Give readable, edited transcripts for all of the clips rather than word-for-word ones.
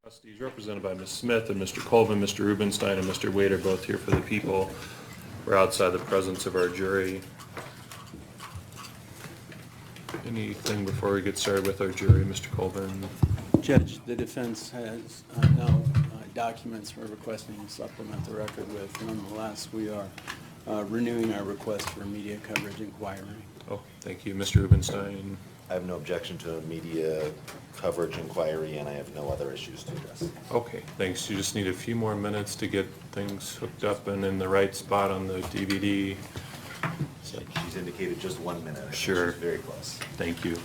Trustees represented by Ms. Smith and Mr. Colvin, Mr. Rubenstein, and Mr. Wade are both here for the people. We're outside the presence of our jury. Anything before we get started with our jury, Mr. Colvin? Judge, the defense has no documents we're requesting to supplement the record with. Nonetheless, we are renewing our request for media coverage inquiry. Oh, thank you. Mr. Rubenstein? I have no objection to a media coverage inquiry, and I have no other issues to address. Okay, thanks. You just need a few more minutes to get things hooked up and in the right spot on the DVD. So she's indicated just 1 minute. I think Sure. She's very close. Thank you.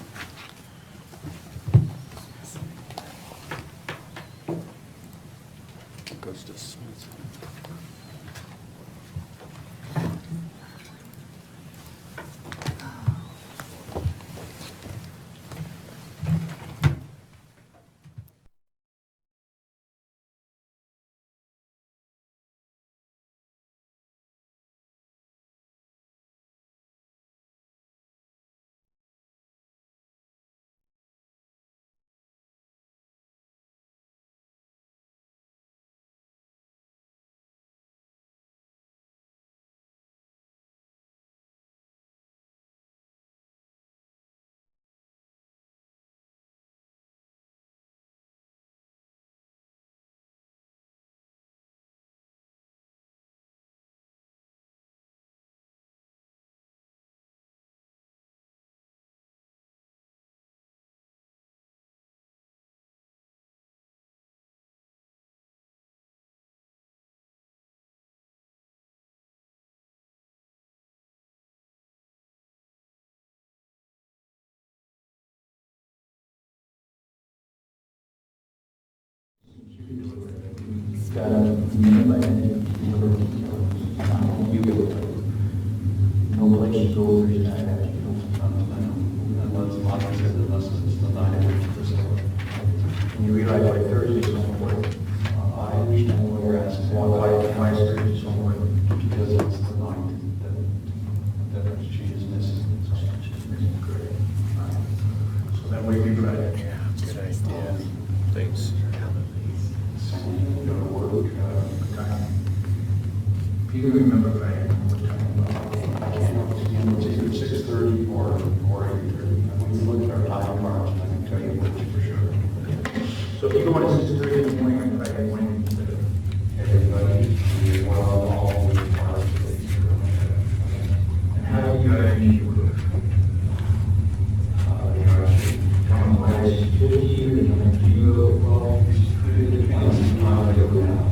Goes to Smith. No place to go for you to have, you know, unless it's the night after this. When you realize by Thursday somewhere, I understand what you're asking, why Thursday somewhere, because it's the night that she is missing, so she's missing great. So that way we try to. Yeah, good idea. Thanks. Go to work, time. People remember what I'm talking about. It's either 6:30 or 8:30. When you look at our time cards, I can tell you which for sure. So if you go at 6:30 in the morning, I can wait everybody, you want all the cards. And how do you actually work? You actually come away 50, and then you go, well, it depends on how you go down.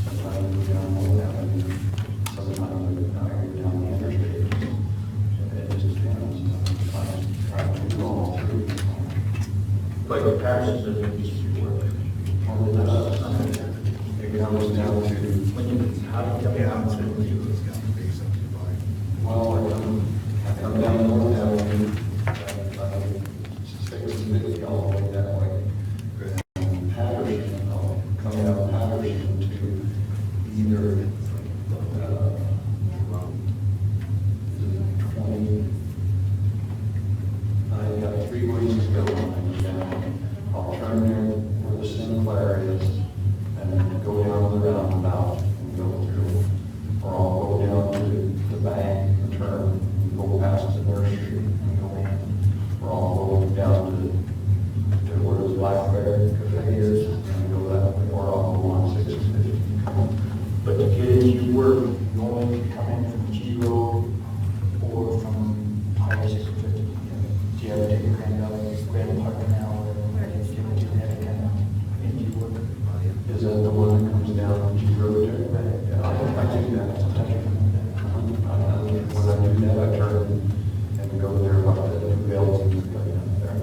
Sometimes we go down more down, sometimes we go down the interstate. It just depends on trying to go all through. Like the taxes that we used to work. It comes down to when you, how do you get down to well, I come down North Avenue, significantly all the way that way. Patterson, coming out of Patterson to either 20. I got 3 ways to go. I'll turn there where the Sinclair is, and then go down the roundabout and go through, or I'll go down to the bank and turn, and go past the nursery and go in, or I'll go down to where the Black Bear Cafe is, and go that way, or I'll go on 650. But to get into work, you only come in from G Road or from Highway 650. Do you ever take a Grand Park Canal or into work? Is that the one that comes down on G Road? I do that sometimes. When I do that, I turn and go there about the 2 bells and go down there.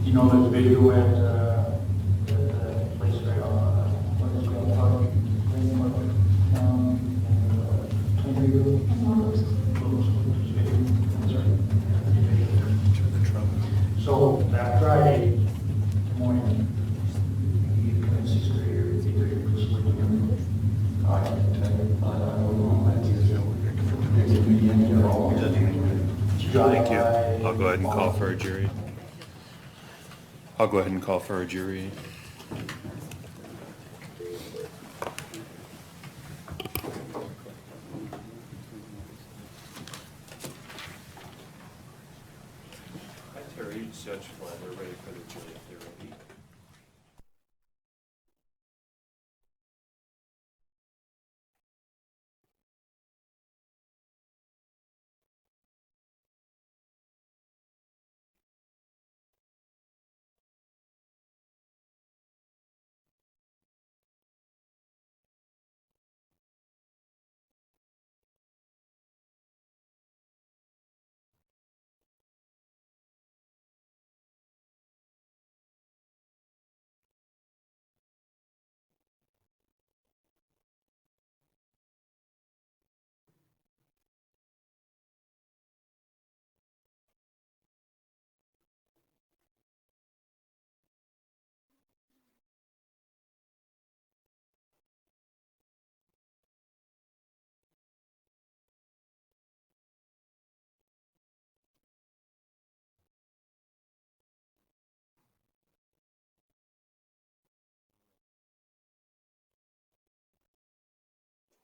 You know that video at the place right on, what is it called, Park? So that Friday morning, you come in 6:30 or 8:30, just wait for me. I can tell you, I don't know, I do. Thank you. I'll go ahead and call for a jury. I'll go ahead and call for our jury. Hi Terry, Judge Flynn, we're ready for the jury if they're ready.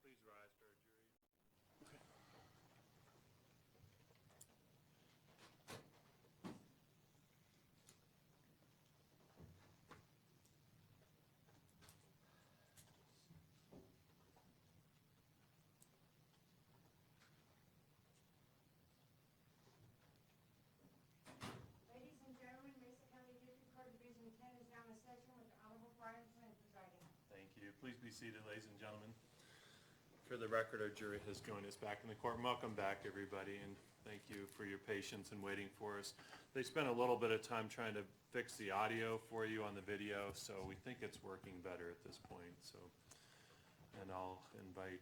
Please rise for our jury. Ladies and gentlemen, Mesa County District Court Division 10 is now in session with the Honorable Brian Flynn presiding. Thank you. Please be seated, ladies and gentlemen. For the record, our jury has joined us back in the court. Welcome back, everybody, and thank you for your patience in waiting for us. They spent a little bit of time trying to fix the audio for you on the video, so we think it's working better at this point. So, and I'll invite.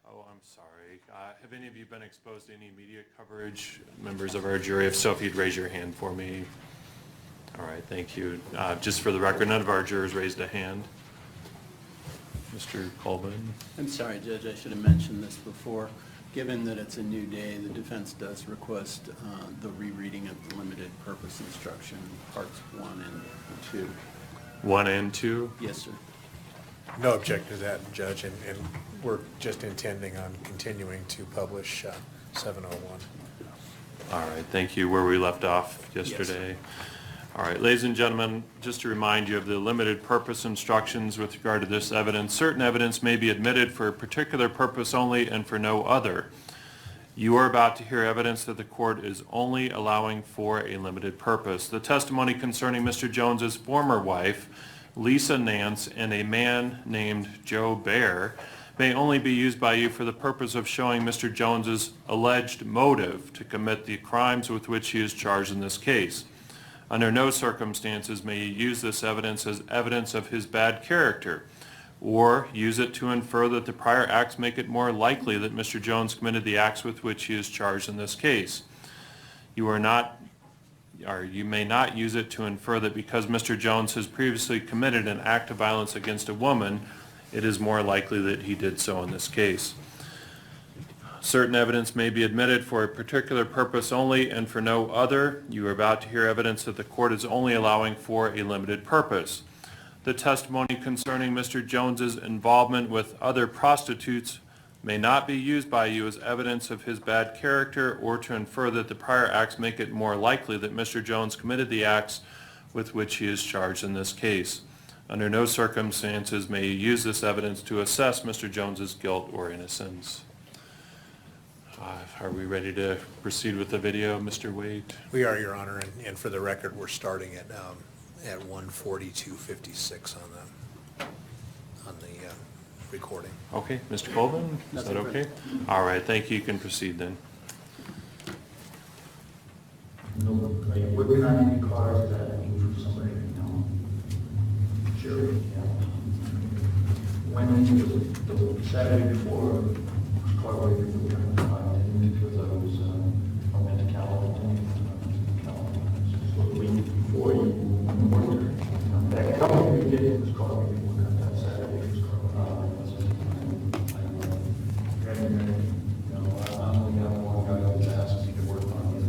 Oh, I'm sorry. Have any of you been exposed to any media coverage, members of our jury? If so, if you'd raise your hand for me. All right, thank you. Just for the record, none of our jurors raised a hand. Mr. Colvin? I'm sorry, Judge, I should have mentioned this before. Given that it's a new day, the defense does request the rereading of the limited purpose instruction, parts 1 and 2. 1 and 2? Yes, sir. No objection to that, Judge, and we're just intending on continuing to publish 701. All right, thank you. Where we left off yesterday. All right, ladies and gentlemen, just to remind you of the limited purpose instructions with regard to this evidence. Certain evidence may be admitted for a particular purpose only and for no other. You are about to hear evidence that the court is only allowing for a limited purpose. The testimony concerning Mr. Jones's former wife, Lisa Nance, and a man named Joe Bear may only be used by you for the purpose of showing Mr. Jones's alleged motive to commit the crimes with which he is charged in this case. Under no circumstances may you use this evidence as evidence of his bad character, or use it to infer that the prior acts make it more likely that Mr. Jones committed the acts with which he is charged in this case. You may not use it to infer that because Mr. Jones has previously committed an act of violence against a woman, it is more likely that he did so in this case. Certain evidence may be admitted for a particular purpose only and for no other. You are about to hear evidence that the court is only allowing for a limited purpose. The testimony concerning Mr. Jones's involvement with other prostitutes may not be used by you as evidence of his bad character or to infer that the prior acts make it more likely that Mr. Jones committed the acts with which he is charged in this case. Under no circumstances may you use this evidence to assess Mr. Jones's guilt or innocence. Are we ready to proceed with the video, Mr. Wade? We are, Your Honor, and for the record, we're starting at 1:42:56 on the recording. Okay, Mr. Colvin, is that okay? All right, thank you. You can proceed then. No, like whipping on any cars that I can for somebody, Sure. Yeah. When the Saturday before, car waiting for the because I was, I went to California. So the week before you order, that car we did was car waiting that Saturday was car. I only got one guy that was asked if he could work on it.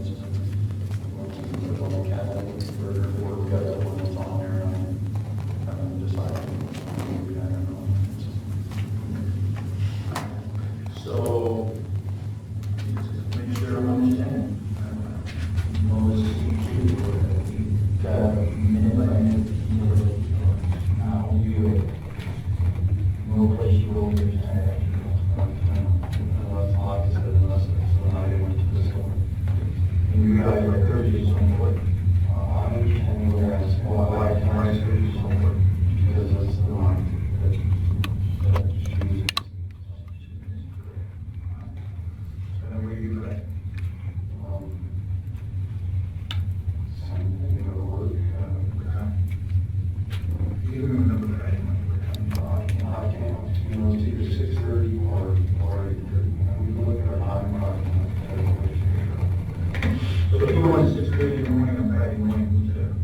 guys are 30 somewhere. I'm understanding where I'm saying, why can I say somewhere? Because that's the line that she's. So where you at? Something to work, you remember that? I can't, you know, it's either 6:30 or 8:30. We can look at our time clock. So if you want 6:30 in the morning, I'm Friday morning, who's there?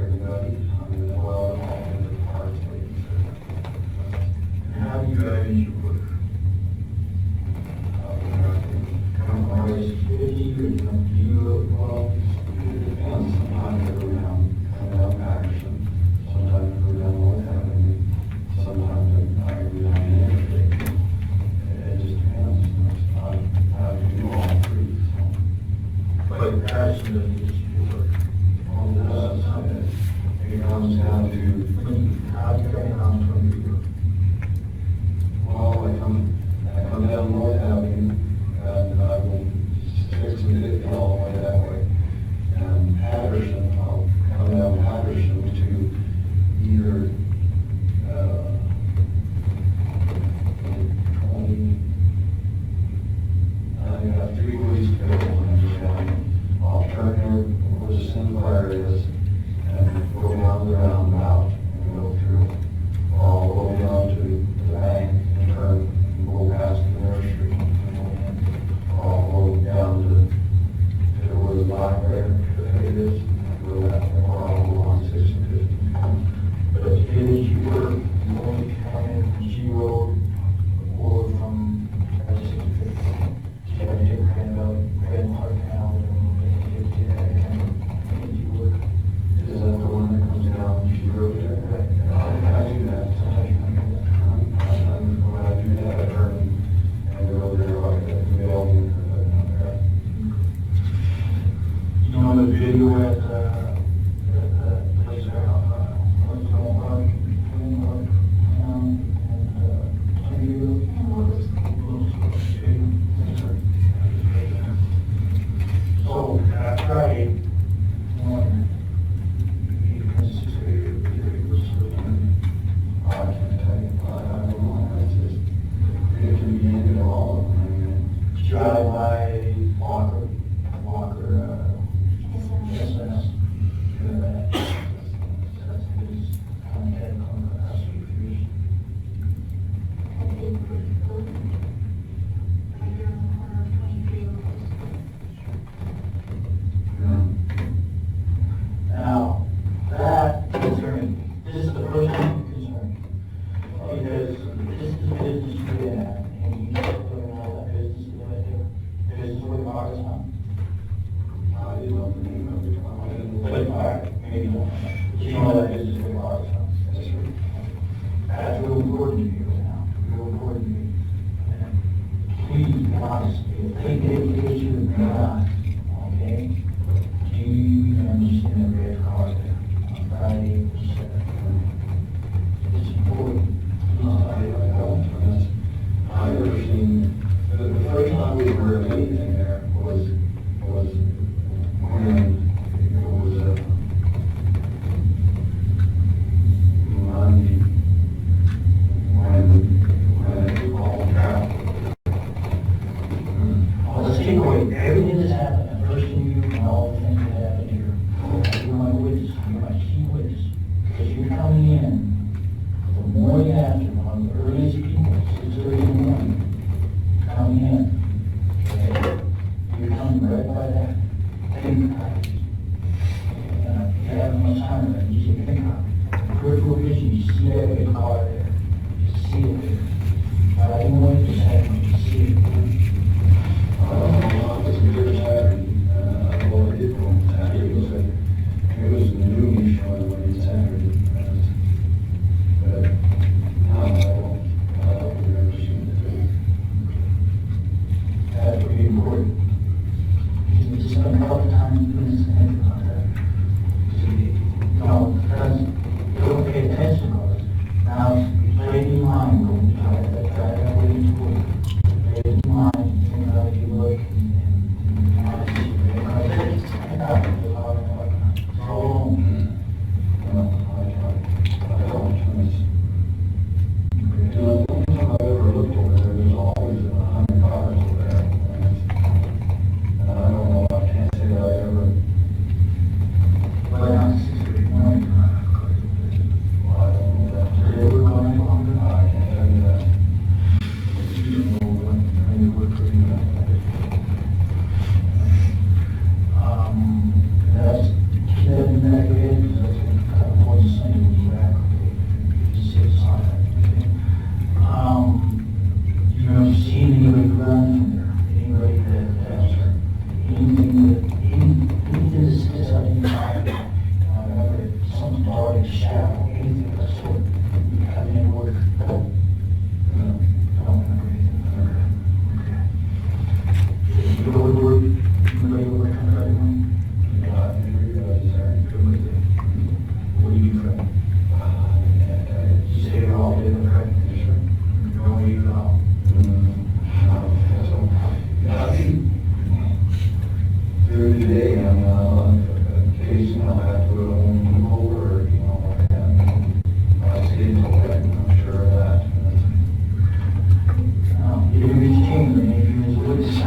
Everybody, I mean, well, all in the parts. And how do you guys into work? Come on, race 50, or come to you, well, it depends. Sometimes I go down Patterson, sometimes I go down North Avenue, sometimes I go down Interstate. It just depends. I do all three, so. But Patterson doesn't just work. All it does, it comes down to, how do you get around from New York? Well, I come down North Avenue, and I will 60 all the way that way. And Patterson, I'll come down Patterson to either, 20, I have 3 ways to go when I'm down. I'll turn here where the Sinclair is, and go down the roundabout, and go through. Or I'll go down to the bank, and turn, and go past the nursery, and go in. Or I'll go down to where the library is, and go that way, or I'll go on 6 and 50. But if you get into work, you only come in from G Road, or from 6 and 50. You have to take Grand Park now, and get that kind of into work. Is that the one that comes down G Road there? I do that, sometimes when I do that, I turn and go there like that, the building, you know the video at the place what's it called, so Friday morning, I can't tell you, I don't know, it's just, it can be any of all of them. Drive by Walker, yes, that's his contact on the house refused. Now, that concerns me. This is the first thing that concerns me. Because this is the business you're in, and you can't put in all that business right there. Business where the bar is on. I didn't know the name of it. But, all right, maybe not. But you know that business where the bar is on. That's right. That's real important to me right now. Real important to me. Please be honest. Take dedication and be honest. Okay? Do you understand the red car there on Friday the 7th? It's important. I don't. I've never seen, the first time we heard anything there was when it was Monday, when it was all traffic. Well, let's take away everything that's happened, the first thing you, and all the things that happened here. You're my witness, you're my key witness, because you're coming in the morning after, one of the earliest people, 6:30 in the morning, coming in. Okay? You're coming right by that pink house. If you have much time, you see a pink house. In peripheral vision, you see that big car there. You see it there. Friday morning, just happened, you see it there. I was here Saturday, well, I did go on Saturday, it was noon showing when it's Saturday. But now I don't remember seeing it. That's pretty important. We just spent a couple of times doing this and about that. No, because you don't pay attention to us. Now, you play in your mind, going to try that way into work. Play in your mind, think about if you look and honestly,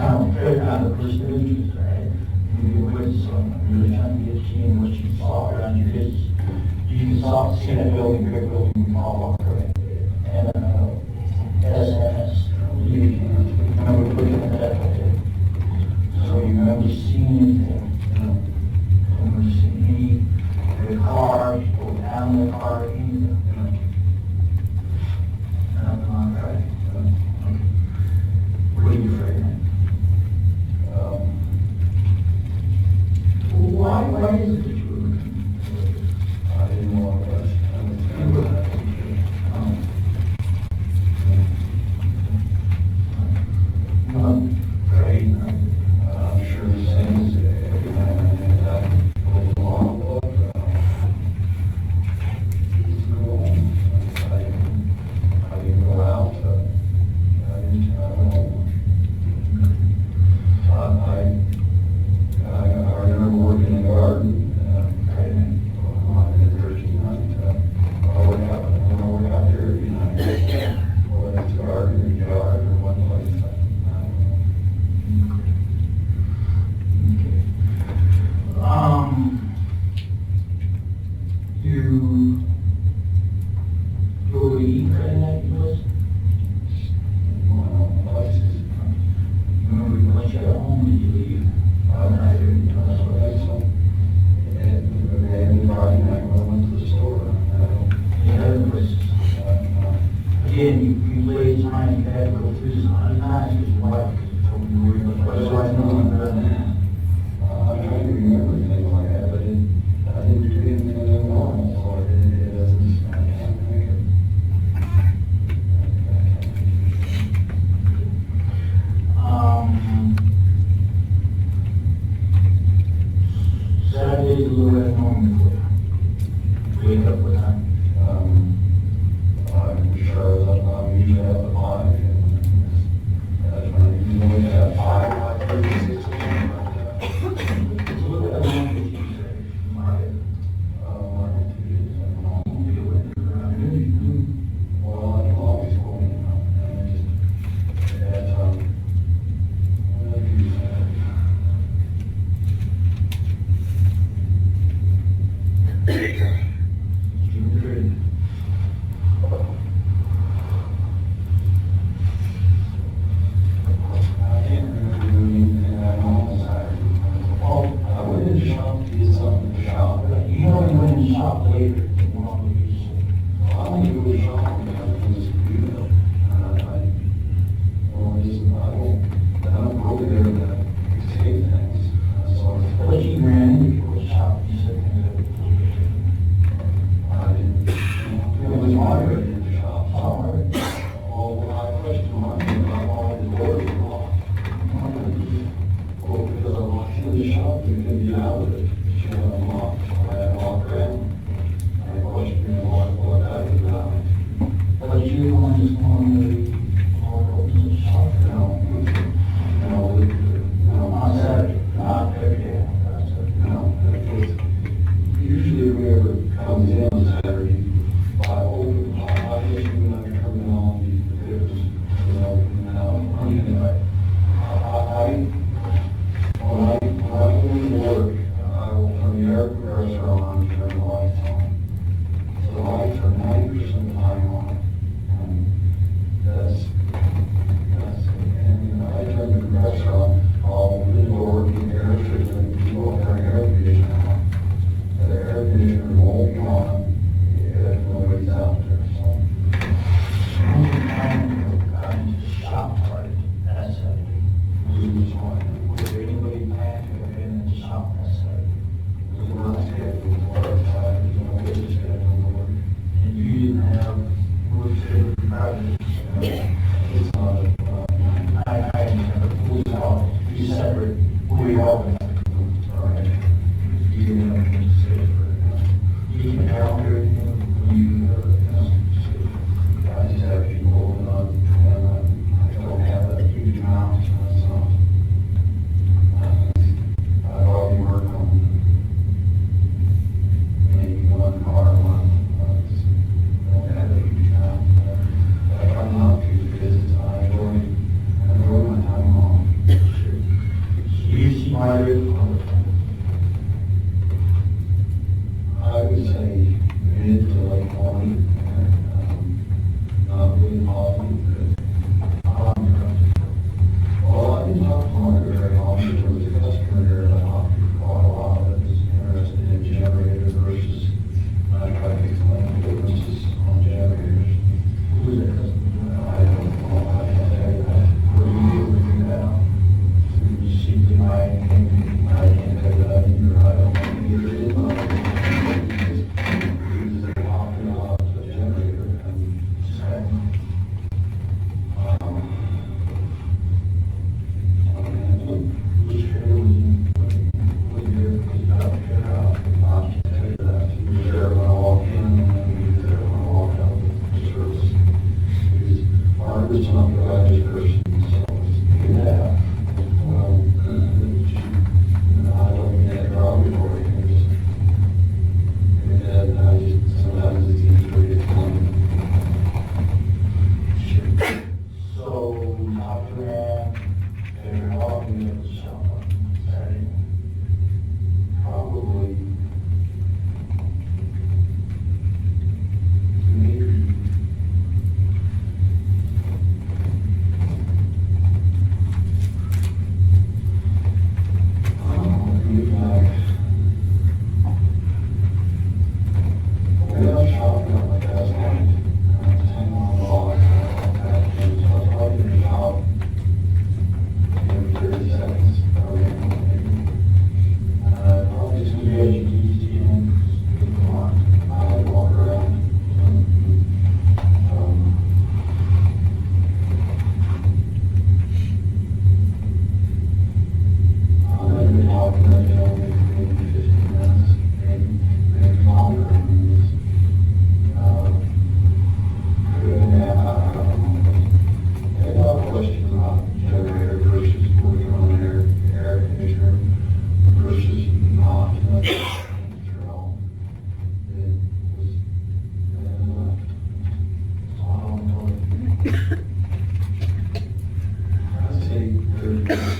kind of fair on the proceedings, right? You witness something, really trying to get you in what you saw around your business. You saw, see that building, brick building, you all walk through it. And, SMS, you remember looking at that, okay? So you remember seeing anything, you remember seeing any, the car, people down the car, anything, Nothing on that, right? What are you afraid of? Why is it that you were looking? I didn't know what it was. Great. I'm sure the same as every man that goes along. I didn't go out. I don't know. I remember working in the garden. On the Thursday night. I work out there every night. Whether it's a garden or yard or one place. You go to eat Friday night, you was? Places. Remember once you got home, did you leave? I didn't, that's what I saw. And Friday night when I went to the store. Yeah, other places. Again, you laid time, you had to go through this 100 times because your wife told me you were going to. What do I know about that? I'm trying to remember things like that, but I didn't do anything normal, so it doesn't, I can't make it. Saturday's a little less normal for you. Wake up what time? I'm sure that I'm usually up at 5, and that's when I usually wake up at 5:30, 6 o'clock. It's a little bit long, but you say, Market. Well, I'm always going, and just, that's, what do you say? June 30th. I can't remember doing anything at home on Saturday. Oh, I went in the shop to get something in the shop. You know you went in the shop later than normal usually. I only go to the shop when I have things to do. I don't go there to take things. But you ran into the shop, you said things that were I didn't. It was Margaret in the shop. Oh, I questioned Margaret about why the doors were locked. Well, because I walked in the shop, we couldn't get out of it. She had unlocked, so I had to walk around. I questioned her what that was about. But you the one just normally opens the shop? No. On Saturday, not every day. No, usually whoever comes in on Saturday, I open, I guess when I'm terminology, because, anyway, when I go to work, I will turn the air compressor on, turn the lights on. So the lights are 90% of the time on, and and I turn the compressor on, I'll open the door, the air conditioner, people turn the air conditioner on. The air conditioner won't be on if nobody's out there, so. How many times have you gotten to shop right that Saturday? Was there anybody back who had been in the shop that Saturday? It was not scheduled for a time, there's no way to schedule work. And you didn't have work scheduled Friday? It's not I understand, but police are, you separate, we all have to go, all right? You didn't have anything to say for it. You can calendar anything, I just have people, and I don't have that huge amount, so. I probably work on maybe one car a month, don't have a huge amount. I try not to, because I enjoy my time off. talked to one of the hearing officers who was a customer here at Hockey for quite a while that was interested in generators versus, and I tried to explain the differences on generators. Who was that customer? I don't know, I can't tell you that. What do you do with your now? You see, I can't tell you that either. I don't know either. It is not. It's a popular generator and second. Sometimes it's easy for you to come. So, after that, they're talking at someone, Saturday, probably, maybe, midnight. We are shopping on the last night, hanging on the bar, and so I was talking about maybe 30 seconds, probably. Probably some veggies and come on, I walk around. I've been talking right now, maybe 15 minutes, maybe longer. I got a question about generator versus working on air conditioner versus not. I'd say 30 minutes.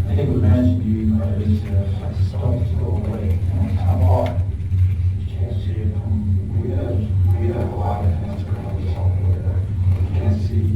I think we mentioned you, stones go away, and I'm off. You can't see it. We have a lot of things around us all there. You can't see.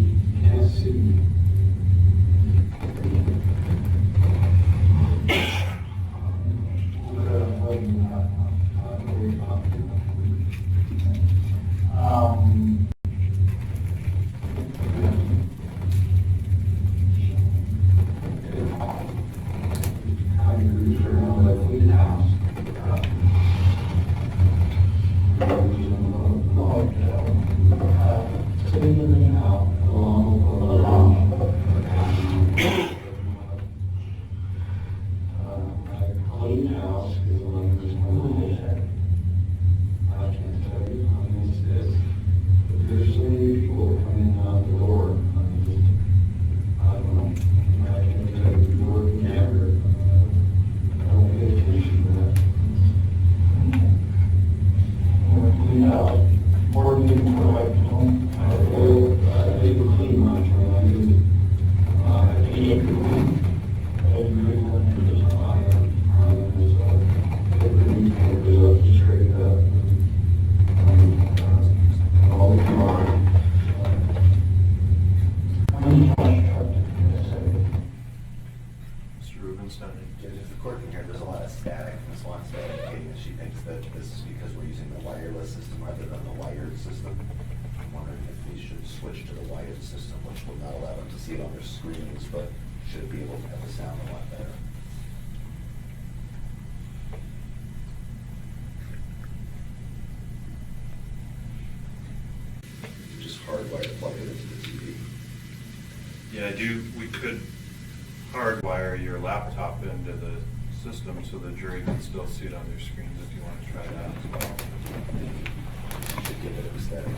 If the court can hear, there's a lot of static. Ms. Watts indicating that she thinks that this is because we're using the wireless system rather than the wired system. I'm wondering if we should switch to the wired system, which will not allow them to see it on their screens, but should be able to have the sound a lot better. Just hardwire plug it into the TV. Yeah, we could hardwire your laptop into the system so the jury can still see it on their screens if you want to try that as well. Should get rid of the static.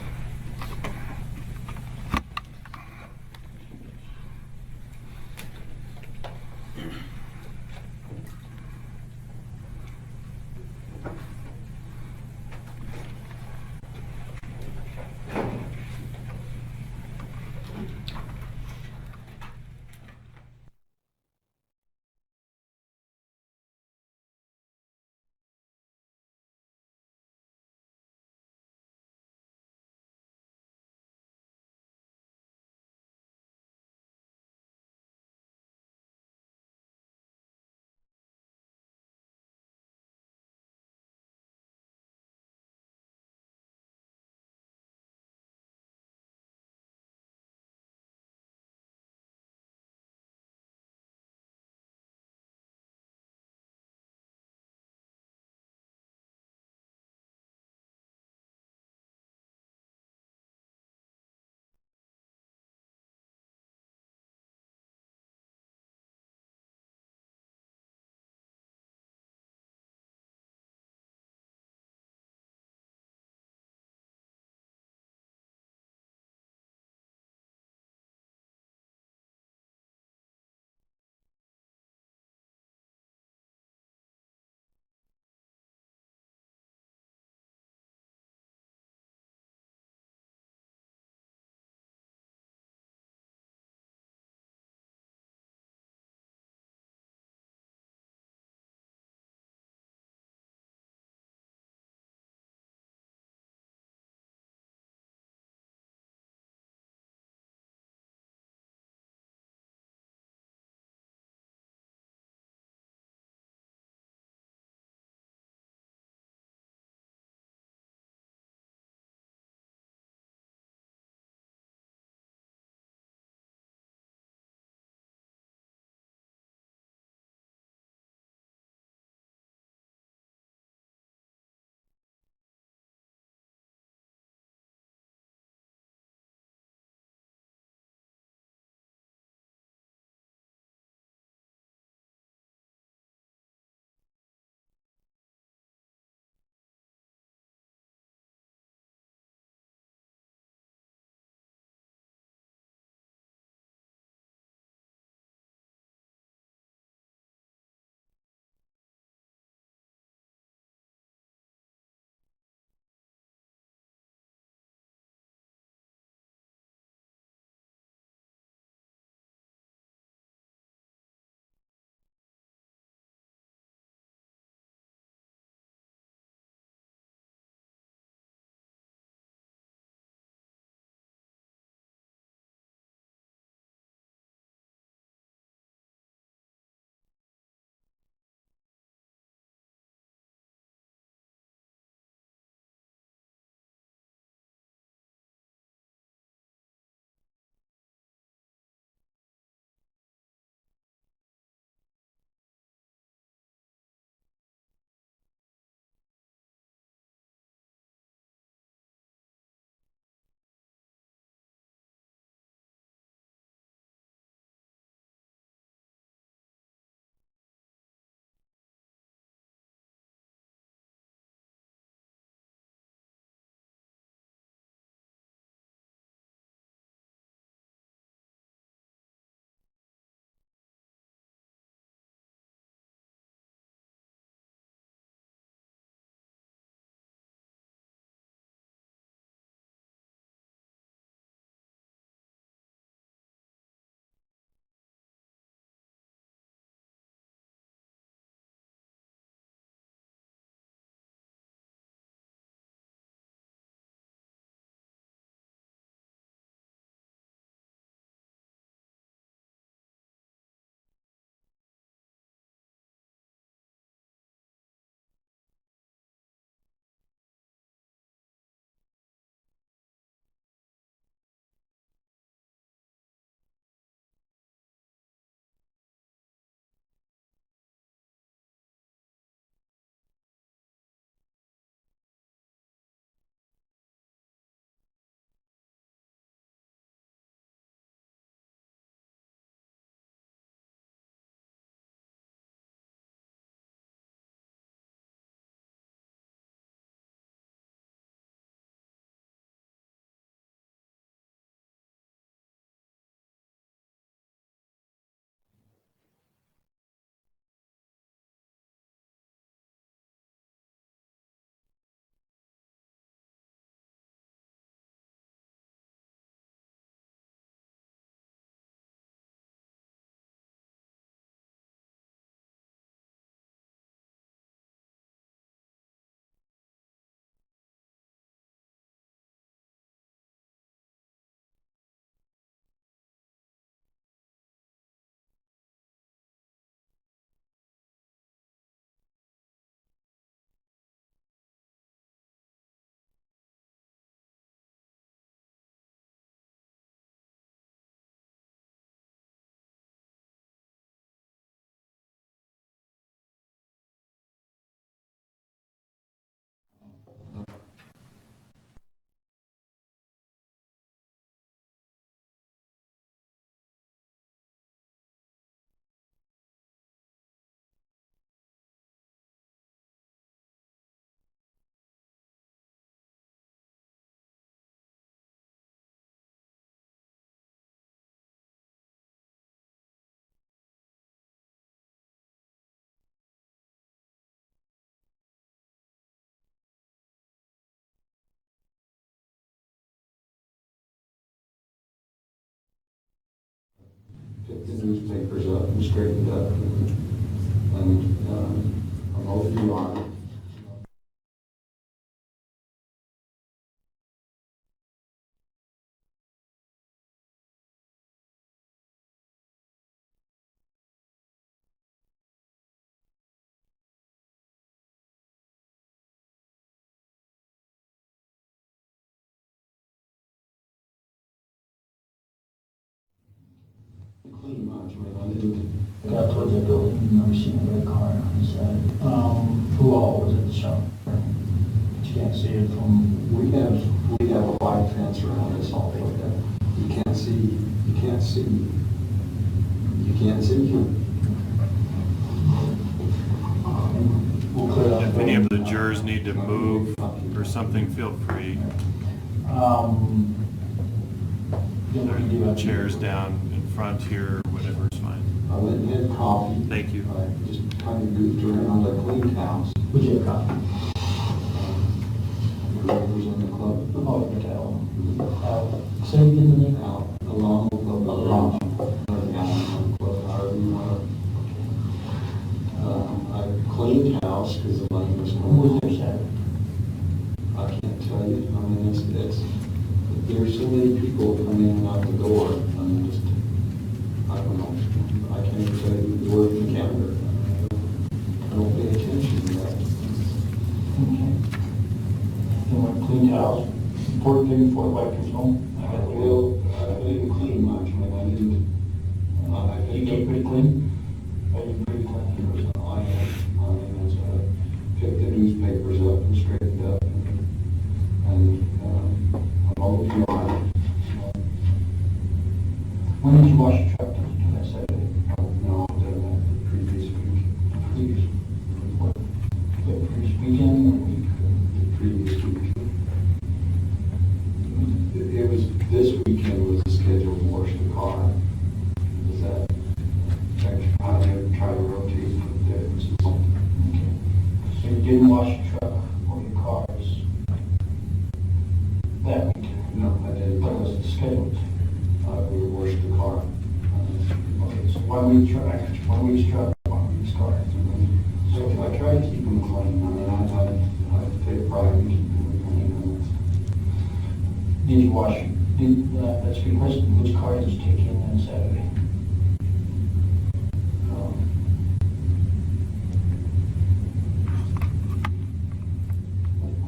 picked the newspapers up and straightened up and promoted the art. Clean much, I didn't. Got towards that building, I remember seeing a red car on the side. Who all was at the shop? But you can't see it from, We have a white fence around us all like that. You can't see. we'll clear out. If any of the jurors need to move or something, feel free. Then we can do There are that. chairs down in front here, whatever's fine. I went and had coffee. Thank you. I just kind of goofed around, I cleaned house. Would you have coffee? The was in the club. Oh, Retrial. Say again the name? Out, along the club. Along. However you want to. I cleaned house because the money was Who coming. was there Saturday? I can't tell you, I mean, there's so many people coming in and out the door, I'm just, I don't know, I can't even tell you the word in the calendar. I don't pay attention to that. Okay. You want to clean house? Important thing before the wife comes home? Well, I didn't clean much, I didn't, You keep pretty clean? Are you pretty clean? I picked the newspapers up and straightened up and I'm over the yard. When did you wash your truck? Did you do that Saturday? No, the previous week. Previous, what? The previous weekend or week? The previous week. It was, this weekend was the schedule to wash the car. Is that, I never try to rotate from there. Okay. So you didn't wash your truck or your cars that weekend? No, I didn't. But was it scheduled? We washed the car. Okay, so 1 week's truck, 1 week's truck, 1 week's car. So I try to keep them clean. I mean, I take pride in keeping them clean. Did you wash, that's a good question, which car did you take in on Saturday?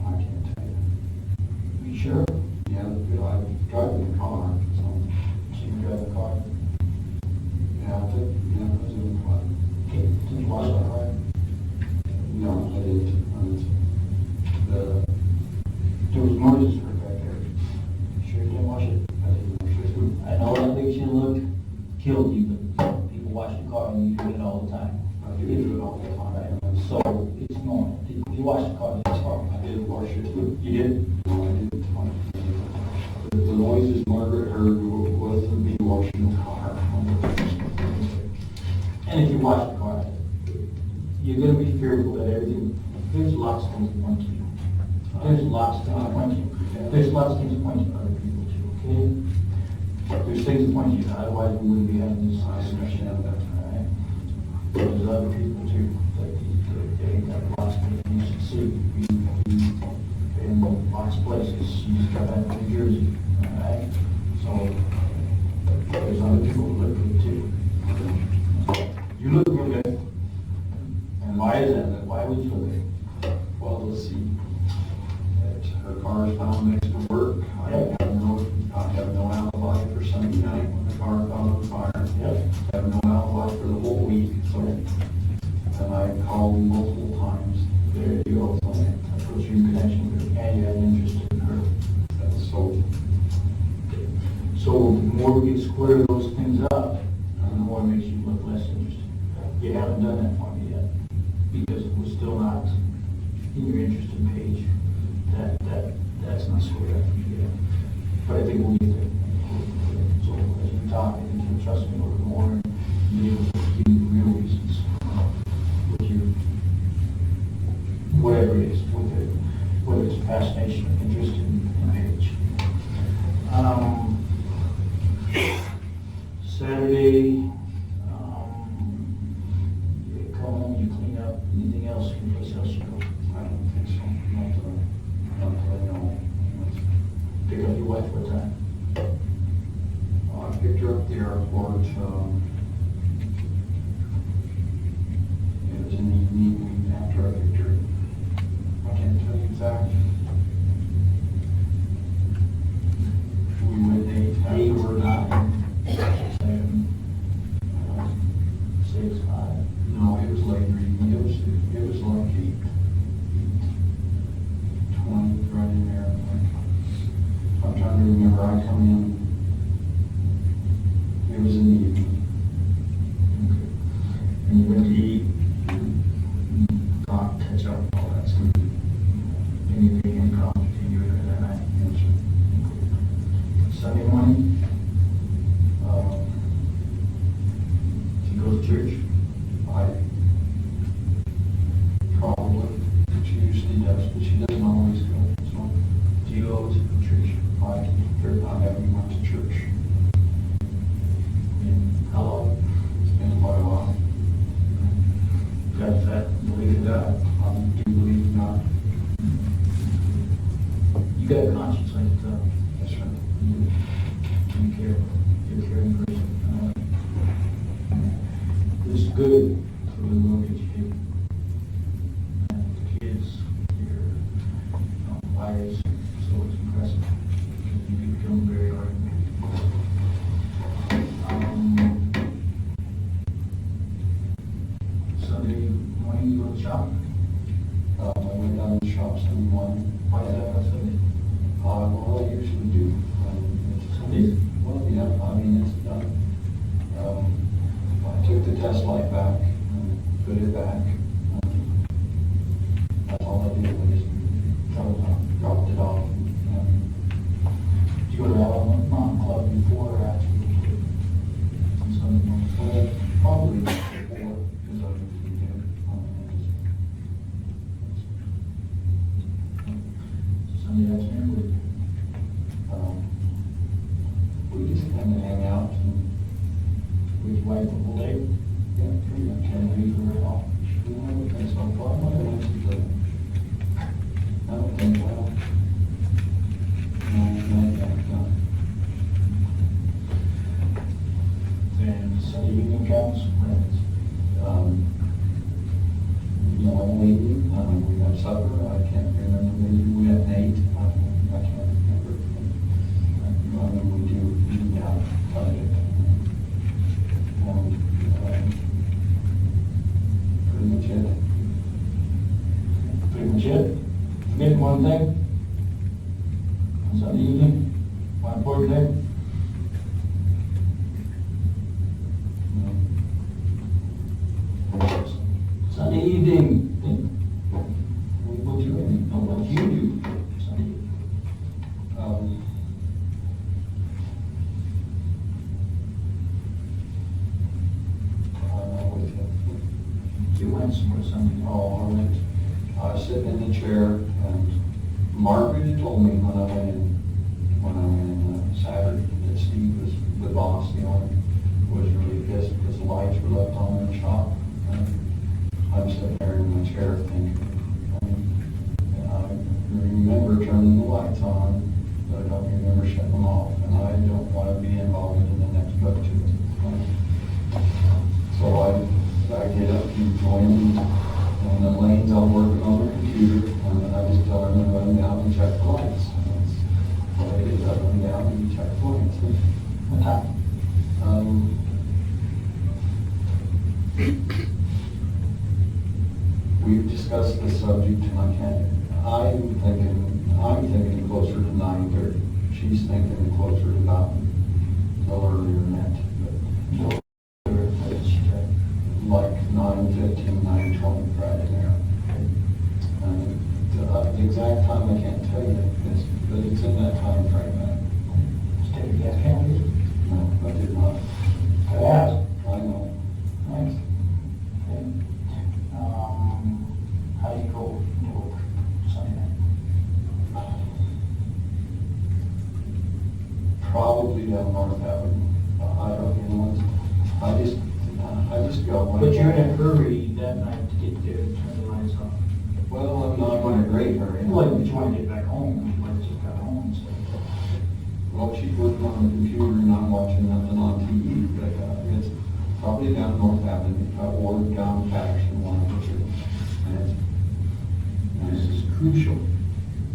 I can't tell you. You sure? Yeah, I was driving the car, so, So you drive the car? yeah, I was in the car. Okay, did you wash the car? No, I didn't. There was noises heard back there. Sure you didn't wash it? I didn't wash it. I know that makes you look guilty, but people wash the car and you do it all the time. I do it all the time. So it's normal. If you wash the car, it's fine. I did wash it. You did? No, I didn't. The noises Margaret heard wasn't me washing the car. And if you wash the car, you're gonna be fearful that everything, there's lots of things that point to you. There's lots of things that point to you. There's lots of things that point to other people too, okay? There's things that point to you, otherwise we wouldn't be having this discussion, all right? There's other people too, that they got lots of things you should see. You've been in lots of places, you just got back to New Jersey, all right? So, there's other people who look good too. You look real good. And why is that? Why would you look good? Well, let's see. Her car is found next to work. I have no alibi for Sunday night when the car caught on fire. Yep. I have no alibi for the whole week, so, and I called multiple times. There you go. That puts you in connection with her, and you had an interest in her. So, So the more we can square those things up, the more it makes you look less interested. You haven't done that for me yet, because it was still not in your interested page. That's not squared up yet. But I think we'll get there. So as we talk, I think you'll trust me a little more and be able to give you the real reasons with your, whatever it is, with it, whether it's fascination or interest in page. Saturday, remember I come in, it was in the evening. And you went to eat, thought, catch up, all that stuff. Anything in common continue that night? Sunday morning, she goes to church. I probably, she usually does, but she doesn't always go, so Do you go to church? I haven't went to church. And how long? It's been quite a while. Got that belief in God? I do believe not. You got a conscience, like, That's right. you care, you're a caring person. It's good for the work that you do. And the kids, your wives, so it's impressive. You become very hard. Sunday morning, you go to shop? I went down to the shop Sunday morning. Why is that on Sunday? Well, I usually do. Sundays? Well, yeah, I mean, it's done. I took the test light back, and put it back. That's all I did, I just dropped it off. Did you go to Alabama Club before or after? On Sunday morning? Well, probably before, because I usually do. Sunday afternoon, We just kind of hang out and, with your wife the whole day? yeah, pretty much Can leave her at all? I don't think so. Well, I don't think, well, no, no. Then Sunday evening comes, friends. Only, we had supper, I can't remember, maybe we had an 8, I can't remember. We do, yeah, budget. Pretty much it. Pretty much it. Forget one thing? On Sunday evening, one important thing? Sunday evening, what you do Sunday evening? You went somewhere Sunday. I was sitting in the chair, and Margaret had told me when I went in Saturday that Steve was the boss, the owner, was really pissed because the lights were left on in the shop. And I'm sitting there in my chair thinking, I remember turning the lights on, but I don't remember shutting them off, and I don't want to be involved in the next book to it. So I get up and go in, and the lanes I'm working on the computer, and I just tell her to run down and check the lights. And that's what I did, I run down and check the lights. What time? We've discussed the subject, and I'm thinking closer to 9:30. She's thinking closer to about a little earlier than that. Like 9:15, 9:20, right in there. The exact time I can't tell you, but it's in that time frame. State of gas counties? No, I did not. I asked. I know. Thanks. Okay. How do you go to work Sunday night? Probably down North Avenue. I don't know. I just go. But you're in a hurry that night to get there, turn the lights off. Well, I'm not in a great hurry. Well, but you want to get back home, you might just got home and stuff. Well, she's working on the computer and I'm watching nothing on TV, but it's probably down North Avenue, or down Patterson, one of the two. This is crucial.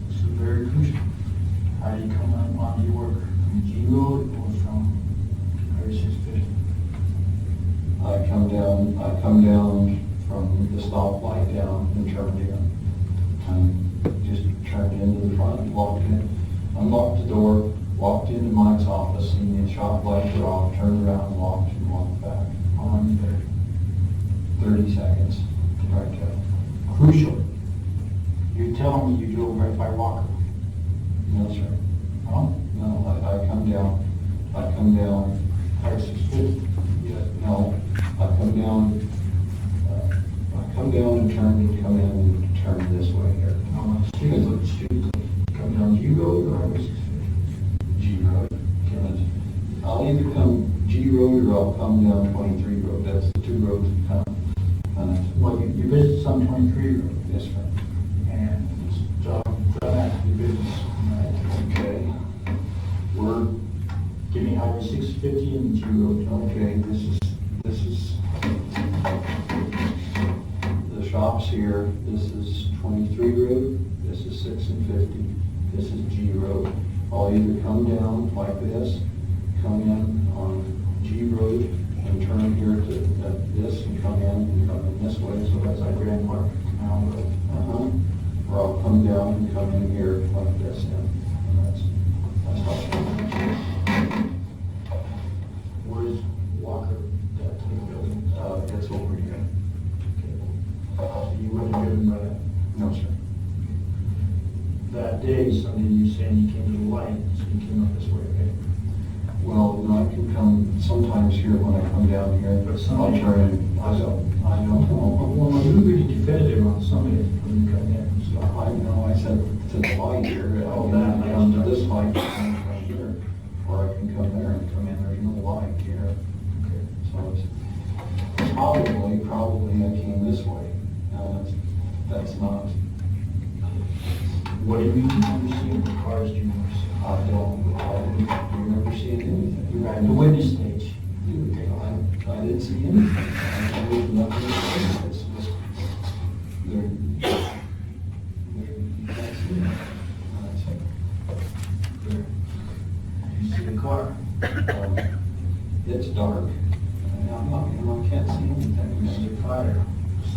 This is very crucial. How do you come on your work? From G Road or from Highway 650? I come down from the stoplight down and turned in. Just turned into the front, walked in, unlocked the door, walked into Mike's office, seen the shop lights were off, turned around, walked and walked back. How long you there? 30 seconds, right there. Crucial. You're telling me you drove right by Walker? No, sir. Huh? No, I come down, Fire 650? no, I come down and come in and turn this way here. No, street. Come down G Road or Highway 650? G Road. And I'll either come G Road or I'll come down 23 Road. That's the two roads that come. Well, you visit some 23 Road, Yes, sir. and it's that your business, right? Okay. We're, Give me Highway 650 and G Road. okay, this is, the shop's here. This is 23 Road. This is 6 and 50. This is G Road. I'll either come down like this, come in on G Road and turn here to this and come in this way. So that's our Grand Park. Or I'll come down and come in here like this. And that's how it's going. Where's Walker, that building? It's over here. You wouldn't have driven by that? No, sir. That day, Sunday, you saying you came to the light, so you came up this way, right? Well, no, I can come sometimes here when I come down here, but I'll turn in. I don't know. Well, you agreed to defend it on Sunday when you come in, so. I know, I said to the light here, Oh, I that can come to this light and come here, or I can come there and come in, there's no light here. So it's probably I came this way. That's not, What do you mean you never seen the cars you never seen? I didn't remember seeing anything. You were at the witness stage. I didn't see anything. I did nothing. It's just, there, you can't see it. You see the car? It's dark. I can't see anything. You see fire,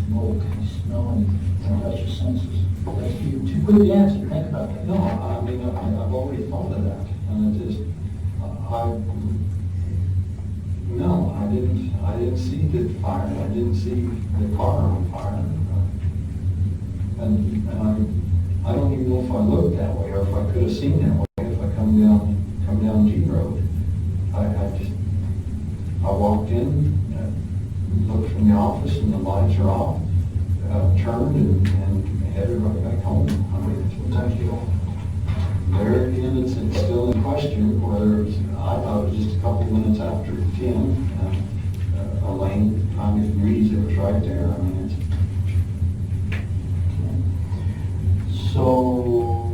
smoke, and smell, and touch your senses. That's you. Too quick to answer, think about that. No, I mean, I've already thought of that, and it just, no, I didn't see the fire, I didn't see the car on fire. And I don't even know if I looked that way, or if I could have seen that way, if I come down G Road. I walked in, looked from the office, and the lights are off, turned and headed right back home. I mean, What time did you go? there again, it's still in question whether I thought it was just a couple minutes after 10. Elaine finally agrees it was right there. I mean, So,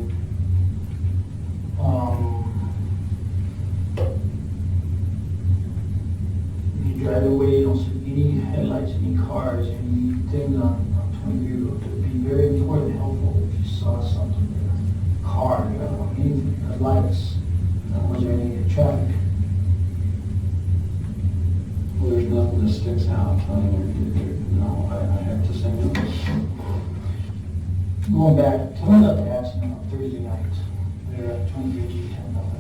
you drive away, you don't see any headlights, any cars, anything on 23 Road. It would be very important, helpful if you saw something there. Car, anything, lights, was there any traffic? well, there's nothing that sticks out. I mean, no, I have to say no. Going back, tell me about the accident on Thursday night. There at 23 G, tell me about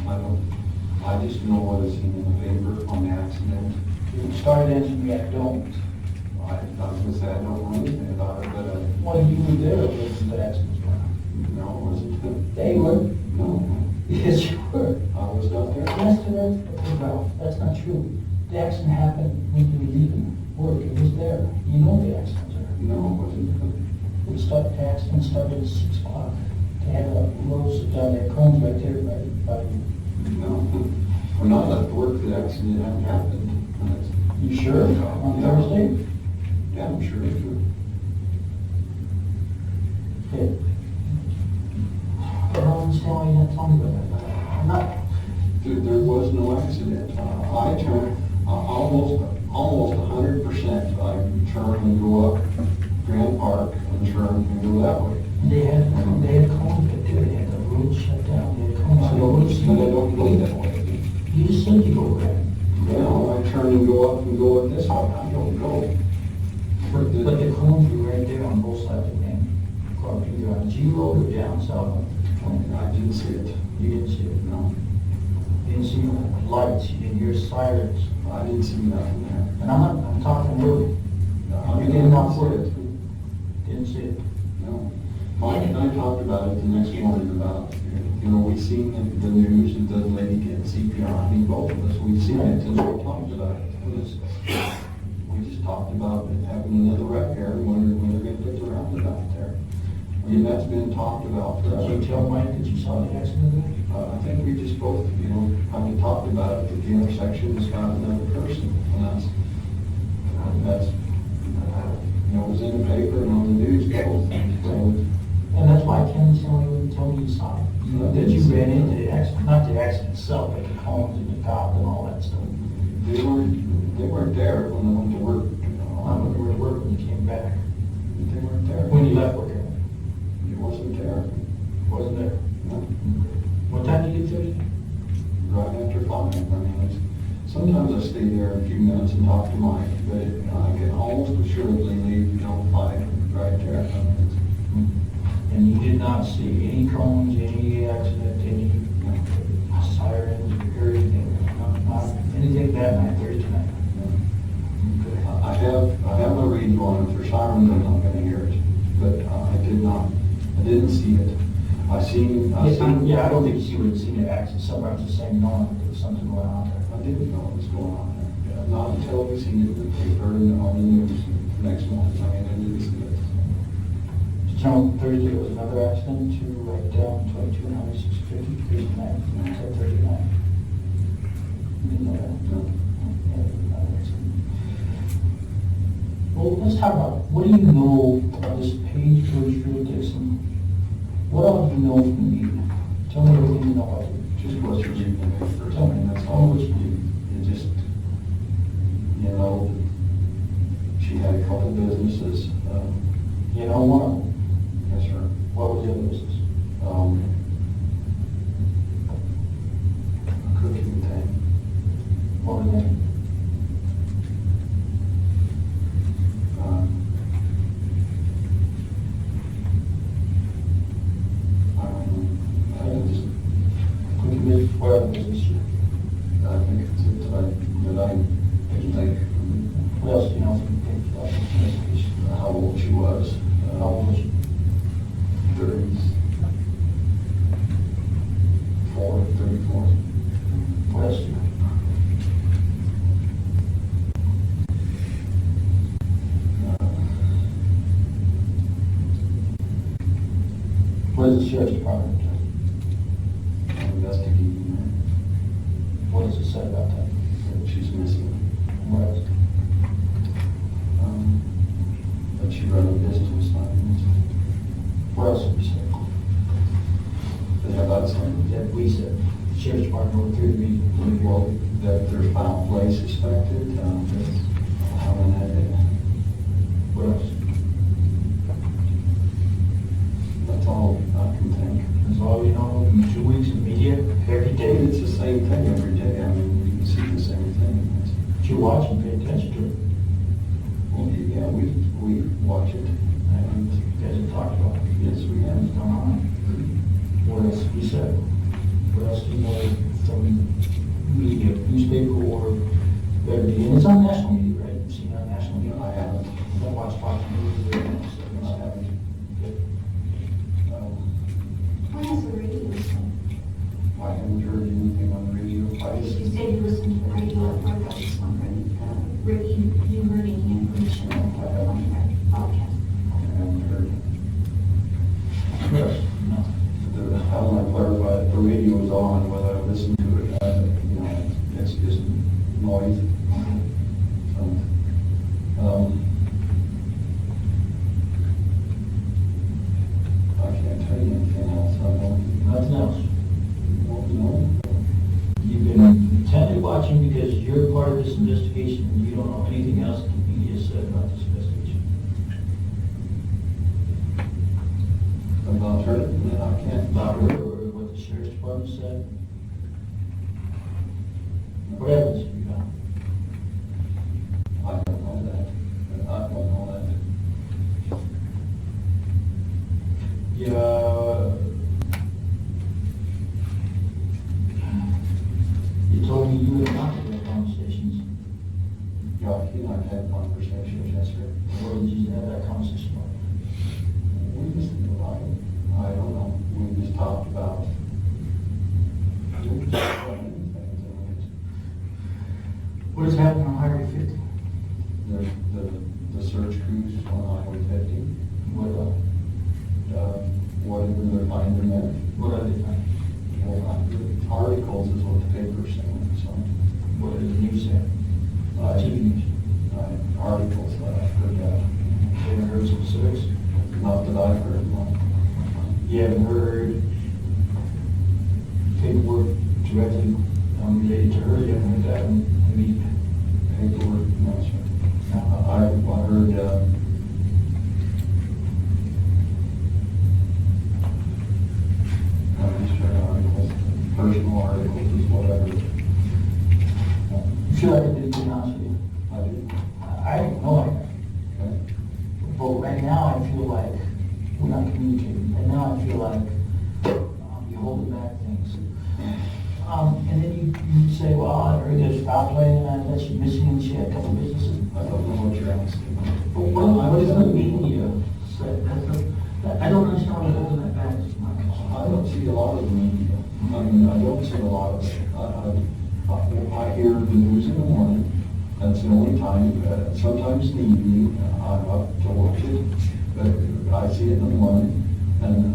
that. I just know what is seen in the paper on the accident. You started answering me, I don't. I was gonna say I don't know anything about it, but Well, you were there when the accident was going on. no, it wasn't. They were. No, Yes, you were. I was not there. Yes, Ralph, that's not true. The accident happened when you were leaving work. It was there. You know the accident was there. No, it wasn't. The accident started at 6 o'clock. They had a road sit down there, cones right there, by you. No, when I left work, the accident hadn't happened. You sure? On Thursday? Yeah, I'm sure it's true. Okay. I don't understand why you're not telling me about that. I'm not, There was no accident. I turned almost 100%. I turn and go up Grand Park and turn and go that way. they had cones right there. They had the road shut down. They had cones. I don't go that way. You just said you go there. No, I turn and go up this way. I don't go. But the cones were right there on both sides of the lane. Either on G Road or down south on 20. I didn't see it. You didn't see it? No. You didn't see lights, you didn't hear sirens. I didn't see nothing there. And I'm talking really. You're getting off work. Didn't see it. No. Mike and I talked about it the next morning about, we've seen the news that the lady getting CPR. I mean, both of us, we've seen it since we talked about it. We just talked about it having another wreck there and wondering when they're gonna put the roundabout there. I mean, that's been talked about for. Did you tell Mike that you saw the accident? I think we just both, kind of talked about it, that the intersection has got another person, and that's, it was in the paper and on the news, both. So, And that's why Ken's telling you, told you saw it. That you ran into the accident, not the accident itself, but the cones and the top and all that stuff. they weren't there when I went to work. I went to work when you came back. They weren't there. When you left work, It wasn't there. wasn't there? No. What time did you get Thursday? Right after 5. I mean, sometimes I stay there a few minutes and talk to Mike, but I can almost assuredly leave, 5 right there. And you did not see any cones, any accident, any sirens, or anything, not anything that night, Thursday night? I have a radio on it for sirens, I'm not gonna hear it, but I didn't see it. I seen. Yeah, I don't think you would have seen the accident, sometimes the same knowing that there was something going on there. I didn't know what was going on there. Not until we seen it in the paper and on the news the next morning. I mean, I didn't see it. Did you know Thursday there was another accident to right down 22 and 650, Thursday night, 10:39? You didn't know that? No. Yeah, another accident. Well, let's talk about, what do you know about this Page Retrial Dixon? What all do you know from the media? Tell me everything you know about it. Just what's reading the paper. Tell me, That's tell all. me what you do. It just, she had a couple businesses. You know one of them. Yes, sir. What was the other business? A cooking thing. What was that? I just, Cookie business, what other business? I think it's it that I can think What else do you know from Page Retrial? how old she was. How old was she? 34, 34. What else do you know? What does the sheriff's department do? Investigating her. What does it say about that? She's missing. What else? But she run a business. What else did we say? Yeah, that's something. That we said, the sheriff's department went through the meeting. Well, that there's foul play suspected, having that, What else? that's all I can think. That's all you know, in 2 weeks of media, every day. It's the same thing every day. I mean, you can see the same thing. But you watch and pay attention to it. Well, yeah, we watch it. And You guys have talked about it. yes, we have. What's going on? What else we said? What else do you know from media, newspaper or whatever? And it's on national media, right? You've seen it on national media. I haven't. You don't watch Fox News or anything. I haven't. When is the radio listening? I haven't heard anything on the radio. I just, You said you listened to the radio, I was just wondering, Ricky, you heard any information on that podcast? I haven't heard. What else? No. I want to clarify that the radio is on, whether I listen to it, it's just noise. I can't tell you anything else. I don't. Nothing else. Well, no. You've been intently watching because you're part of this investigation and you don't know anything else that the media said about this investigation. About her, and I can't. About her or what the sheriff's department said? What evidence have you got? I don't know that. I don't know that. Yeah. find in there. What are they finding? Well, the articles is what the paper's saying, so. What does the news say? TV news. Articles that I've heard of. You haven't heard specifics? Not that I've heard, no. You haven't heard paperwork directly related to her? You haven't heard that in the media? Paperwork, no, sir. I heard, articles, personal articles is what I heard. You feel like it did, to be honest with you? I do. I don't know. Okay. But right now, I feel like we're not communicating. Right now, I feel like you're holding back things. And then you say, well, I heard there's foul play and that she's missing and she had a couple of businesses. I don't know what you're asking. But what does the media say? I don't understand why you're holding that back, is my concern. I don't see a lot of the media. I mean, I don't see a lot of it. I hear the news in the morning. That's the only time, sometimes in the evening, I'm up to watch it, but I see it in the morning. And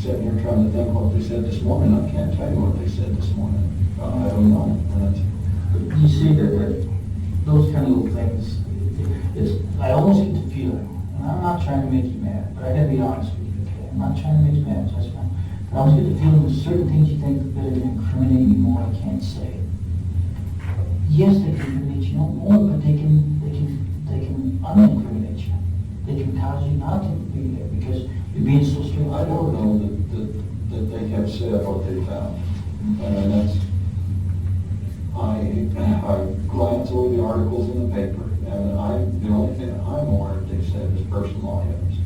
sitting here trying to think what they said this morning, I can't tell you what they said this morning. I don't know. And You see that those kind of little things, I almost get the feeling, and I'm not trying to make you mad, but I gotta be honest with you, okay? I'm not trying to make you mad, just fine. But I almost get the feeling there's certain things you think that are gonna incriminate me more, I can't say. Yes, they can incriminate you no more, but they can unincriminate you. They can cause you not to be there because you're being so strict. I don't know that they have said what they found. And that's, I glance over the articles in the paper, and the only thing I'm aware of they said is personal law evidence.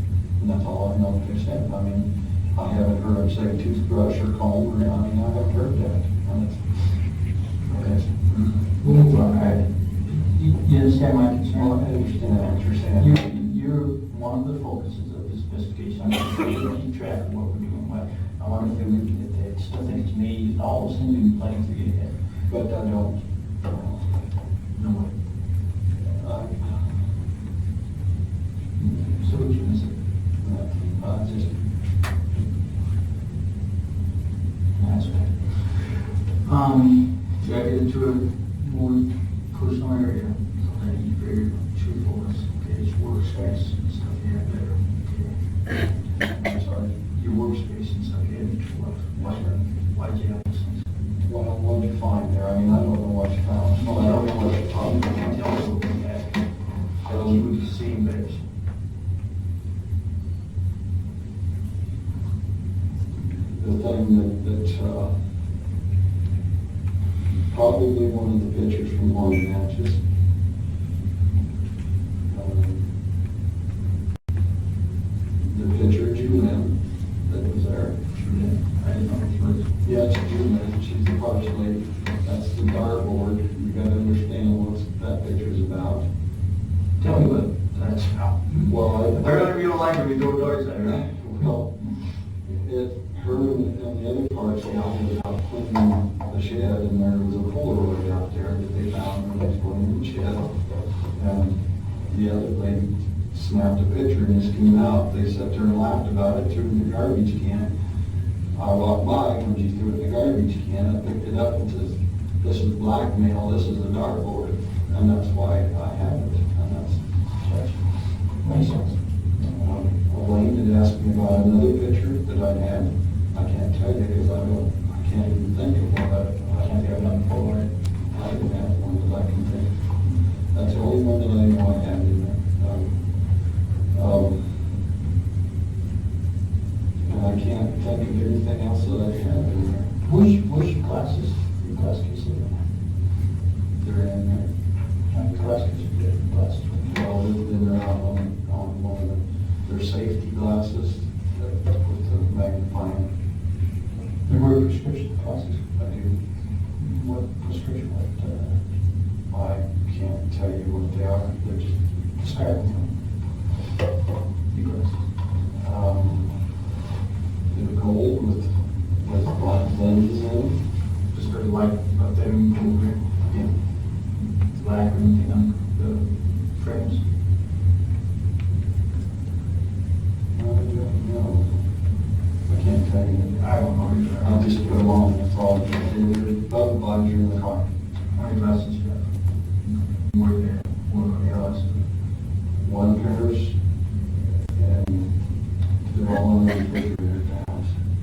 And that's all I know what they said. I mean, I haven't heard them say toothbrush or comb, or, I haven't heard that. And it's, We'll move on, all right? You understand my concern? well, I understand what you're saying. You're one of the focuses of this investigation. I'm going to keep track of what we're doing. I want to feel we can get that. Still think it's me, all those things we've been playing to get ahead. But I don't. No way. I So what you going to say? just, That's okay. Should I get into a more personal area? I need to be very truthfulness. Okay, it's workspace and stuff you have there. Okay. I'm sorry. Your workspace and stuff you have before. Why'd you have those things? What did you find there? I mean, I don't know what you found. Well, I don't know what you're talking about. Tell us what we had. Tell us what you've seen, but The thing that probably one of the pictures from one of the matches. The picture of Julian that was there. I didn't know what it was. Yeah, it's Julian, she's the parts lady. That's the dartboard. You gotta understand what that picture's about. Tell me what that's about. Well, Whatever you don't like it, we throw doors at her. Well, her and the other parts along was out cleaning the shed, and there was a Polaroid out there that they found when they was cleaning the shed. And the other lady snapped a picture and just came out. They sat there and laughed about it, threw it in the garbage can. I walked by, when she threw it in the garbage can, I picked it up and says, "This is blackmail, this is a dartboard," and that's why I have it, and that's. Makes sense. Elaine had asked me about another picture that I had. I can't tell you because I can't even think of one. I can't have one for it. I don't have one that I can think. That's the only one that I know I have in there. And I can't think of anything else that I have in there. Where's your glasses? Your glass case in there? They're in there. How many glasses you get? Glasses. Well, then they're out on one of their safety glasses with the magnifying. You wear prescription glasses? I do. What prescription? What, I can't tell you what they are. They're just, describe them to me. Your glasses. they're gold with black lenses in them. Just very light, about that, and gold ring. Yeah. Black or anything on the frames. I don't know. anything. I don't know either. I'll just put them on, that's all. They're above the bodies in the car. How many glasses you have? More there, more on the glasses. One pair's, and they're all in the refrigerator at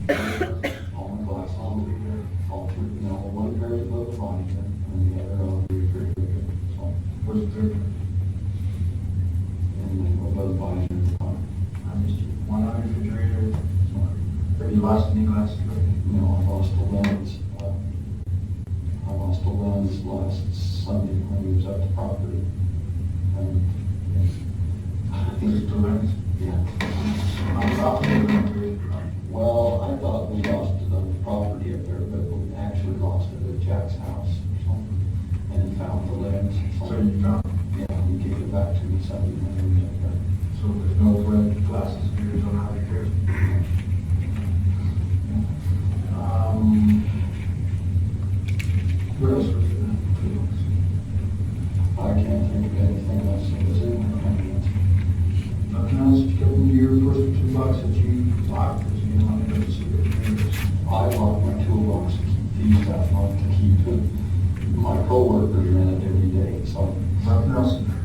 the house. All my glasses, all three, you know, one pair's above the body, and the other on the refrigerator, so. Where's the third? And above the body in the car. I missed you. One on the refrigerator. Have you lost any glasses? You know, I lost a lens. I lost a lens last Sunday when he was at the property. And These two lens? yeah. I'm probably. Well, I thought we lost the property up there, but we actually lost it at Jack's house. So, and found the lens. So you found, Yeah, he gave it back to me Sunday when he was up there. so there's no red glasses of yours on how here. What else was there? I can't think of anything else that was in there. Nothing else, you kept in your first $2 that you locked, because you didn't want to go to see it. I lock my toolbox, these stuff on to keep it. My coworkers are in it every day, so Nothing else in there?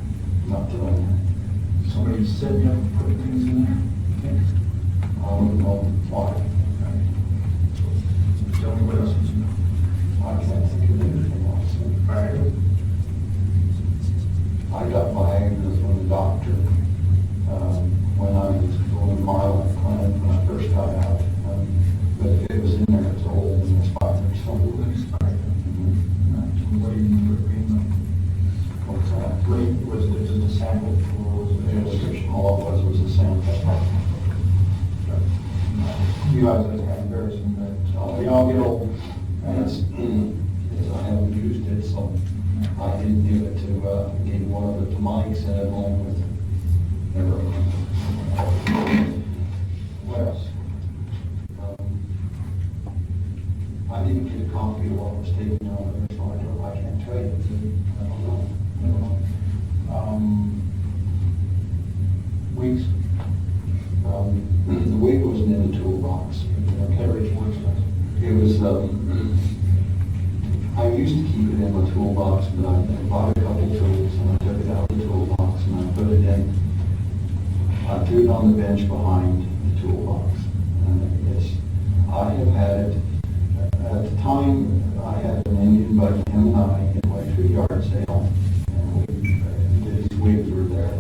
not that I know. Somebody setting up and putting things in there? I don't know why. Tell me what else is in there. I can't think of anything else. Right. I got Viagra from the doctor when I was going to Marlin Clinic when I first got out. But it was in there, it's old and expired. So What do you mean with agreement? what's that? Was it just a sample for, was it a prescription? All it was a sample. You guys are kind of embarrassing, but we all get old. And I haven't used it, so I didn't give it to, gave one of it to Mike, sent it home with, never. What else? I didn't get a copy of what was taken out of it, so I can't tell you. I don't know. Never mind. Weeks? The wig wasn't in the toolbox. Carriage works. It was, I used to keep it in my toolbox, but I bought a couple tools and I took it out of the toolbox and I put it in. I threw it on the bench behind the toolbox. And I have had it, at the time, I had an Indian by him and I in my 2-yard sale. And his wigs were there.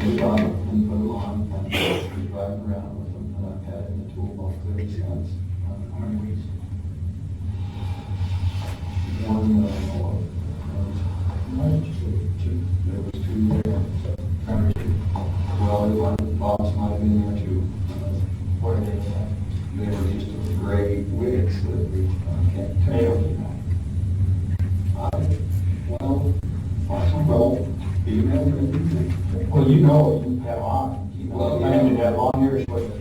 We got them and put them on and we driving around with them and I've had it in the toolbox ever since. How many weeks? One, there was 2 there. Well, the one box might have been there too. What are they? They were just gray wigs that we can't tell. Well, do you have anything? Well, you know, you have on, you know, Well, I mean, you yeah. have long hairs with it.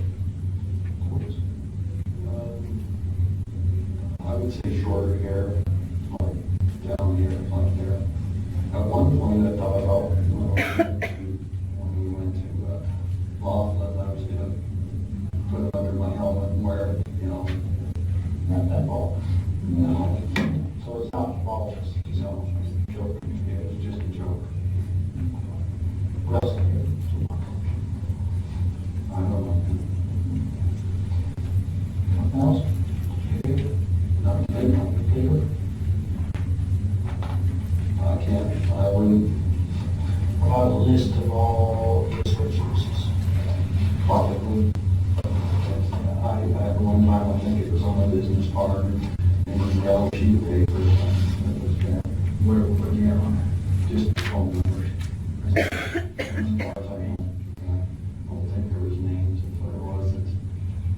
I would say shorter hair, like down here, like there. At one point, I thought, oh, when we went to Laughlin, I was gonna put it under my helmet and wear it, you know. Not that bald. No, So it's not bald, it's no, joke. it was just a joke. What else? I don't know. Nothing else? Not today. Paper? I can't, I wouldn't About a list of all the restrictions. probably. I had one time, I think it was on a business card, and it was a yellow sheet of paper. It was there. What do you have on Just phone numbers. As far as I know. I don't think there was names, if there was,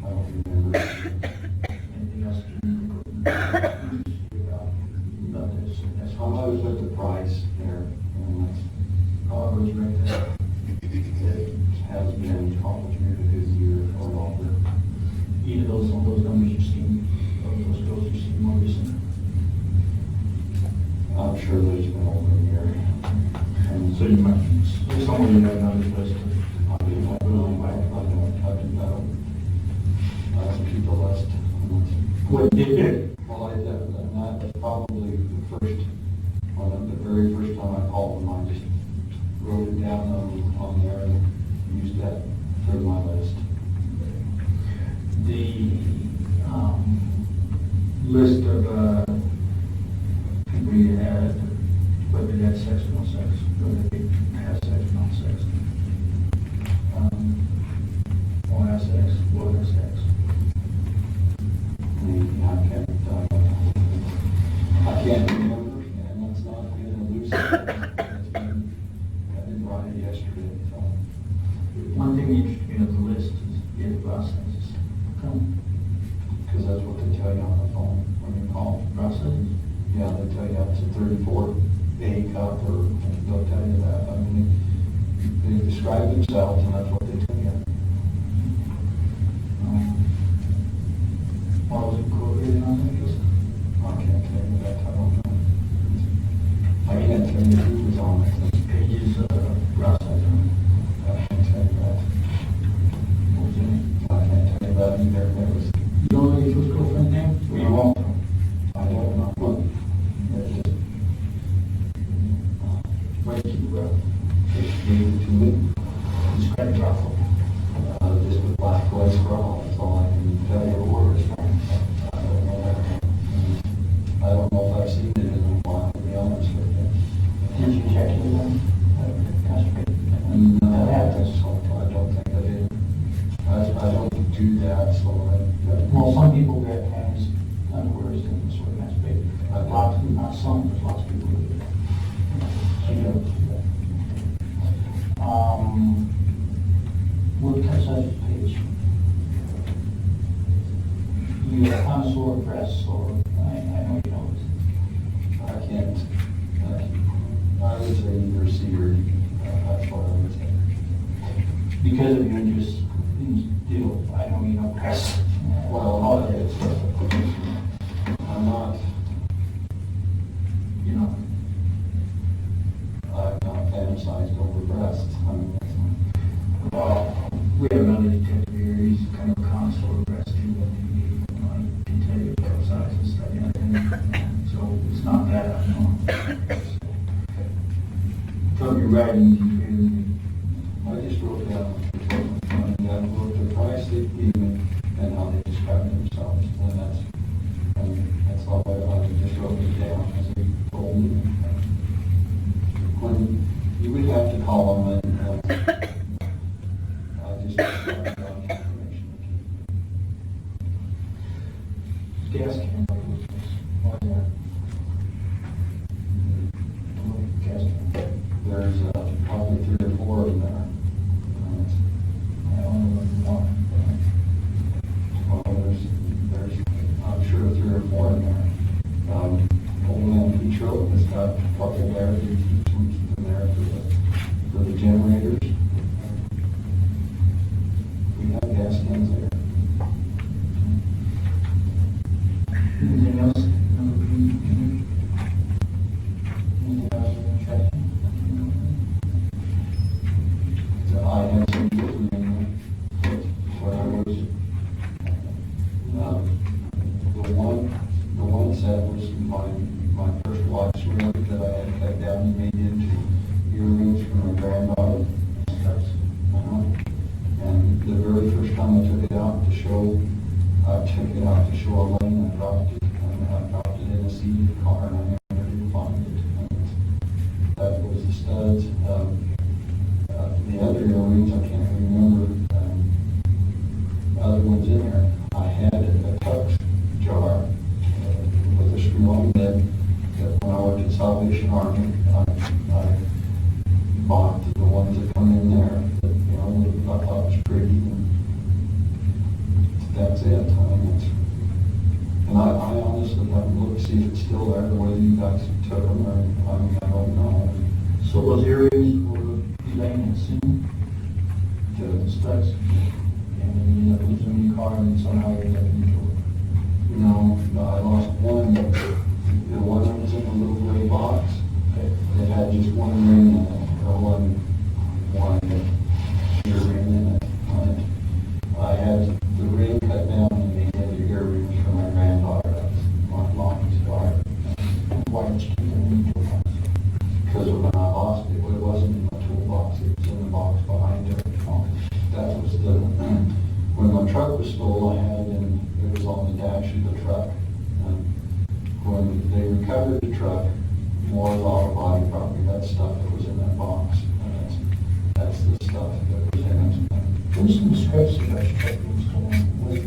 I don't remember. there? Anything else you need about this? That's I was with the price there, and that's, all those right there. it has been probably a good year or longer. Either those, some of those numbers you've seen, or those girls you've seen more recently. I'm sure there's been over a year. And So you might, there's someone you have on this list. I don't keep a list What did it? Well, and that's probably the first, the very first time I called them, I just wrote it down on there and used that for my list. The list of people you had, whether they had sex or no sex, whether they had sex or no sex. Or have sex, or have sex. I can't remember, and that's not being elusive. I didn't write it yesterday, so. One thing interesting of the list is get processes. Because that's what they tell you on the phone when you call. Processes? Yeah, they tell you it's a 34A cup, or they'll tell you that. I mean, they describe themselves, and that's what they tell you. What was it quoted on that list? I can't tell you that, I don't know. I can't tell you who was on it. Pages of process. I can't tell you that. What was it? I can't tell you that either. It was, You don't know your first girlfriend's name? Or you won't? I don't know. It just, Where did you go? just gave it to me. Describe the brothel. Just a black lace bra, that's all I can tell you. I don't know that. I don't know if I've seen it in a while, to be honest with you. Did you check it with them? No, I don't think I did. I don't do that, so Well, some people get hands underwear is different sort of masturbate. Lots, not some, but lots of people do it. You know. What size page? You have connoisseur press, or I know you know it. I can't. I would say either C or D. That's what I would say. Because of your interest in deal, I know you know press. Well, it's, I'm not, You know. I've not fantasized over breasts. I mean, We have another detective here, he's kind of a connoisseur of breast too, I can tell you what size and stuff, and so it's not that unknown. From your writing, I just wrote down, and I wrote the price they gave me and how they described themselves, and that's all I just wrote it down as they told me. When you would have to call them and, I just wrote down information. gas can, why is that? Gas can. There's probably 3 or 4 in there. I only went one. Well, there's, I'm sure 3 or 4 in there. Old man Petro has got a couple there, we keep in there for the generators. We have gas cans there. Anything else? Anything else interesting? So I had some jewelry in there, where I was, the one set was my first wife's ring that I had cut down and made into earrings for my granddaughter. And the very first time I took it out to show, Elaine, I dropped it in a seat of the car, and I never did find it. And that was the studs. The other earrings, I can't remember, other ones in there. I had a tux jar with a screw on lid that when I worked at Salvation Army, I bought the ones that come in there that, I thought was pretty. And that's it. And I honestly haven't looked to see if it's still there, or whether you guys took them, or, I don't know. So those areas were laying in sin, the studs, and then you end up losing them in your car, and somehow you end up in the door. No, I lost one. The one that was in a little gray box. It had just one ring in it, or one earring in it. I had the ring cut down and made into earrings for my granddaughter. truck was stolen, I had it in, it was on the dash of the truck. When they recovered the truck, more auto body property, that stuff that was in that box. And that's the stuff that was in it. There's some discrepancy about your truck being stolen. Was it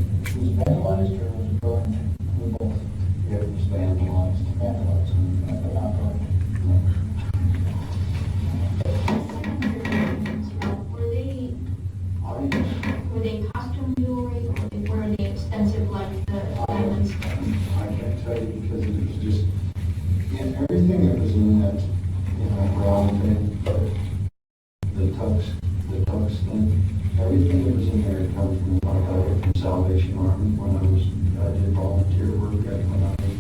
vandalized or was it burned? Or both? It was vandalized. Vandalized, but not burned. Were they costume jewelry, or were they expensive like the diamonds? I can't tell you because it was just, everything that was in that, brown thing, the tux thing, everything that was in there had come from, like, I worked in Salvation Army when I did volunteer work when I was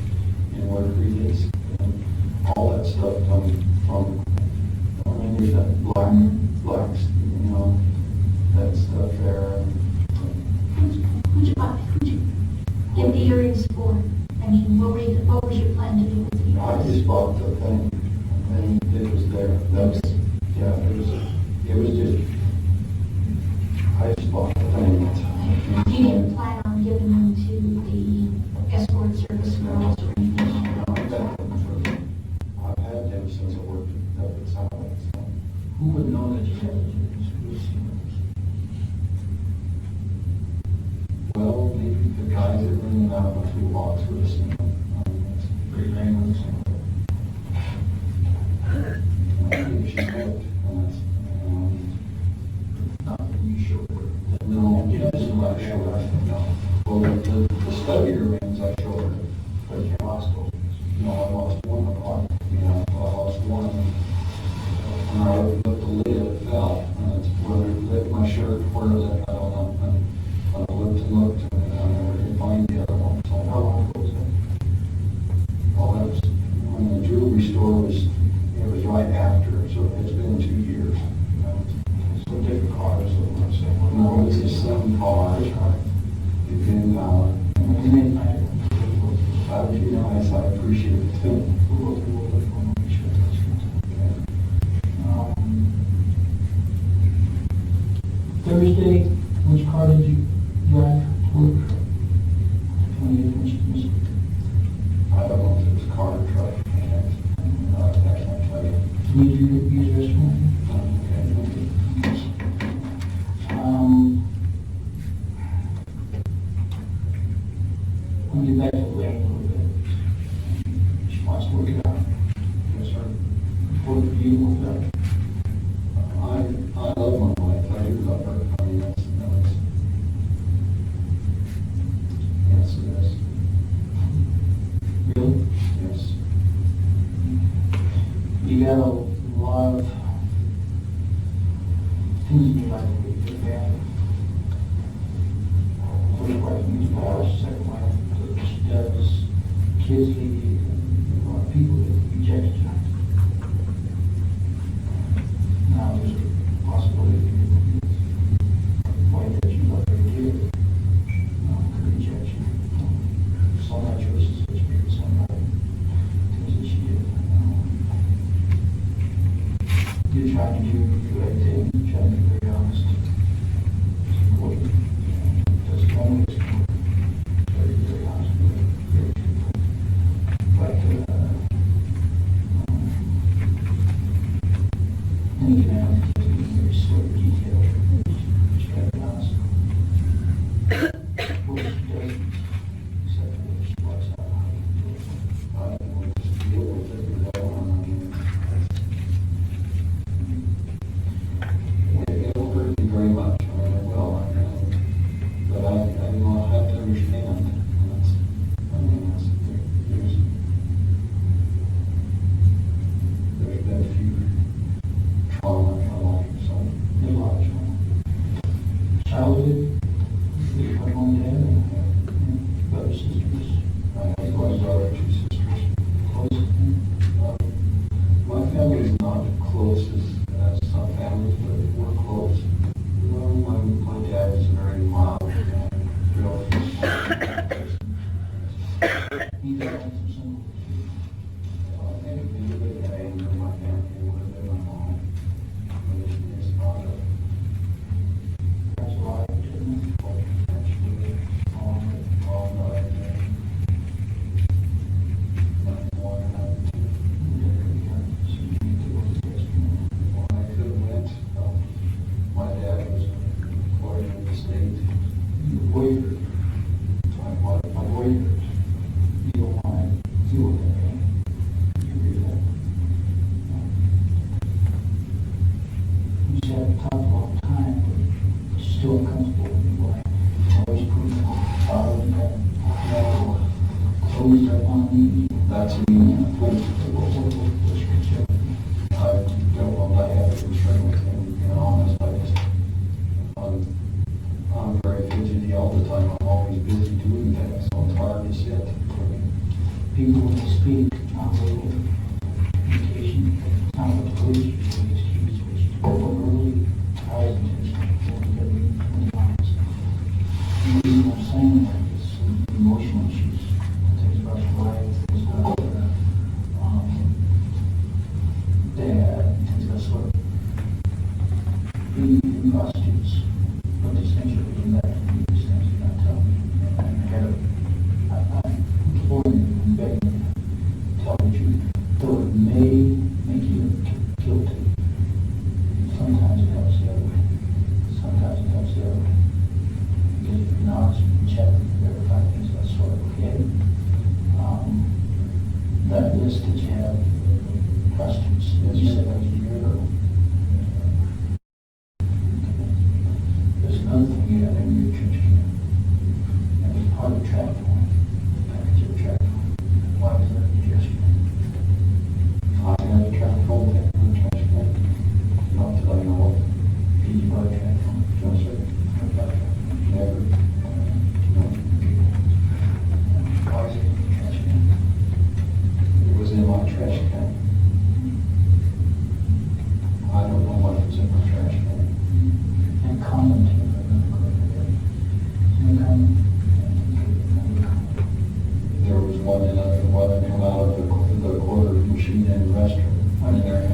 in water readings. And all that stuff comes from, there's that black, that stuff there. Who'd you get the earrings for? I mean, what was your plan to do with the I earrings? just bought the thing, and it was there. It was just, I just bought the thing. You didn't plan on giving them to the escort service girls or anything? I've had them since I worked at Southwest. Who would know that you had those earrings? Who would see those? Well, maybe the guys that bring them out of the toolbox would have seen them. It's Very nameless. Maybe she's hooked, Not that you showed her. no, it isn't like sure. No. Well, the study remains I showed her. But you lost those. No, I lost one of them. I lost one of them. And I looked at the lid, it fell. And it's whether it lit my shirt, where is it? I don't know. And I looked, and I never did find the other one. So How long ago was that? well, that was, when the jewelry store was, it was right after, so it's been 2 years. So different cars, so I'm saying. No, it's the same car. It's been, You may find it. I was, nice, I appreciate it too. We'll go through all that for make sure that's good. Thursday, which car did you drive to work? 28th, which, I don't know if it was car or truck. I can't tell you. need you to use the restroom? We'll get back to Lane a little bit. She wants to work it out. Yes, sir. Work for you, work it out. I love my wife. I do love her. I mean, yes, it is. Really? Yes. You got a lot of things you like to do, your family. First wife means divorce, second wife, she does, kids leave you, and a lot of people that reject you. Now there's a possibility that the wife that you love very dearly could reject you. Some of choices which maybe some not things that she did. boyfriend. My boyfriend. You don't want to deal with that, right? You agree with that? We just have to talk all the time, but she's still uncomfortable with me. Why? Always putting clothes up on me. That's me. What's your concern? I don't want to have a concern with him, being honest. I'm very fidgety all the time. I'm always busy doing things, so it's hard to sit. People when they speak, not verbal communication, not what the police usually excuse, which verbally, I was intentional, really honest. The reason I'm saying that is some emotional issues, things about your wife, things about dad, things about sort of being prostitutes. But these things are being that to me, these things you're not telling me. And I had I'm imploring you and begging you to tell the truth. Though it may make you guilty, sometimes it helps the other way. Sometimes it helps the other way. Because if you're honest and check and verify things, that's sort of okay. That list that you have, prostitutes, as you said, like a year ago. There's another thing you have in your church can. And it's part of the track form. Package of track form. Why is that in your church can? I have a track phone in the trash can. Not that I know of. Did you buy a track form? No, sir. Never. No. Why is it in your trash can? It was in my trash can. I don't know what was in my trash can. And comment to it, and comment. There was one that come out of the quarter machine in the restroom. One in there.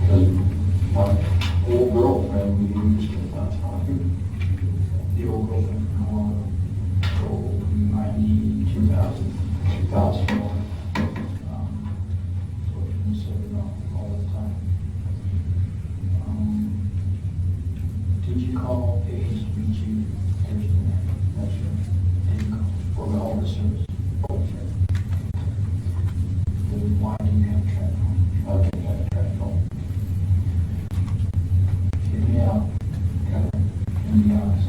Because my old girlfriend we used at that time. The old girlfriend from old 90, 2000. 2001. So it's been said all the time. Did you call Paige to meet you Thursday night? That's right. Did you call for all the service? That's right. Then why do you have a track phone? I didn't have a track phone. Hear me out. And be honest.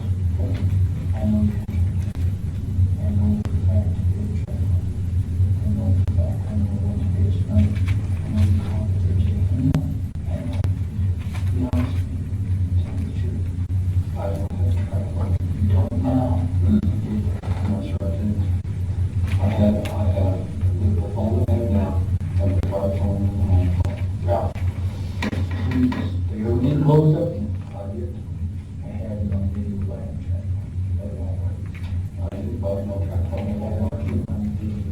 I know you have a track phone. I know for a fact you have a track phone. I know for a fact I know what to do tonight. I know you called Thursday. I know. Be honest with me. Tell me the truth. I don't have a track phone. You don't now. You did. That's right. I didn't. I had the phone I have now, and the car phone and the home phone. Ralph, please, you're getting close up. I did. I had it on video by a track phone. That won't work. I didn't buy no track phone. I want you on video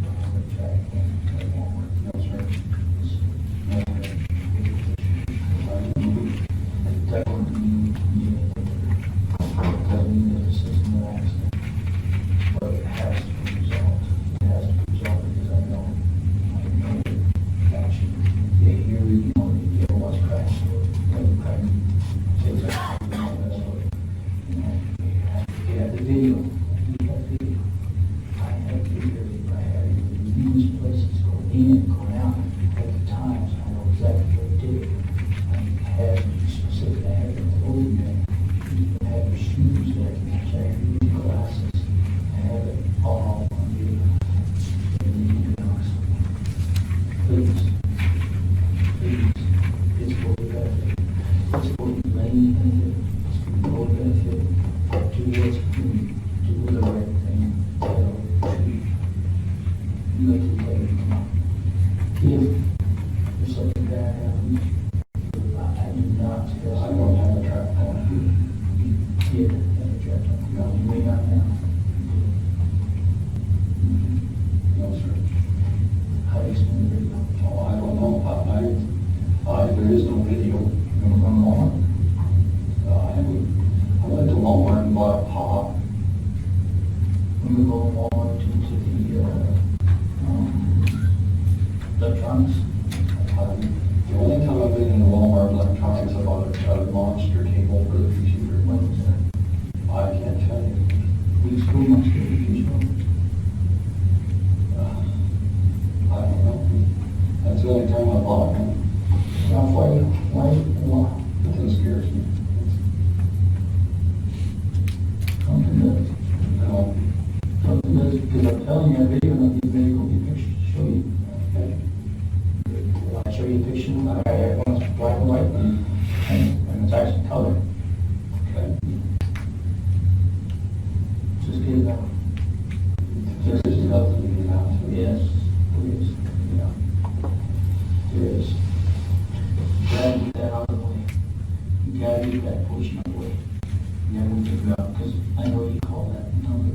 on the track phone. That won't work. No, sir. No, sir. That won't mean anything. Doesn't mean that this is an accident. But it has to be resolved. It has to be resolved because I know that you, here we know that you was cracking. Things are you have the video. You have video. I have video. I have numerous places going in and going out at the times. I know exactly what I did. I have specific, I have your clothing there. I have your shoes that I can match. I have your glasses. I have it all on video. And you need to be honest with me. Please. Please. It's for the benefit. It's for the main benefit. It's for your benefit. Do what's community. Do the right thing. Tell the truth. You make the day come on. If there's something bad happens, I do not suggest. I don't have a track phone. You did have a track phone. No, you may not now. No, sir. How do you explain the video? Oh, I don't know. There is no video. You want to go on? I went to Walmart and bought a pop. When we go on to the electronics, The only time I've been in Walmart electronics, I bought a monster Okay? Just get it out. There is nothing to get out to. Yes, there is. Yeah. There is. You gotta get that out of the way. You gotta get that portion out of the way. You gotta figure out, because I know you call that number.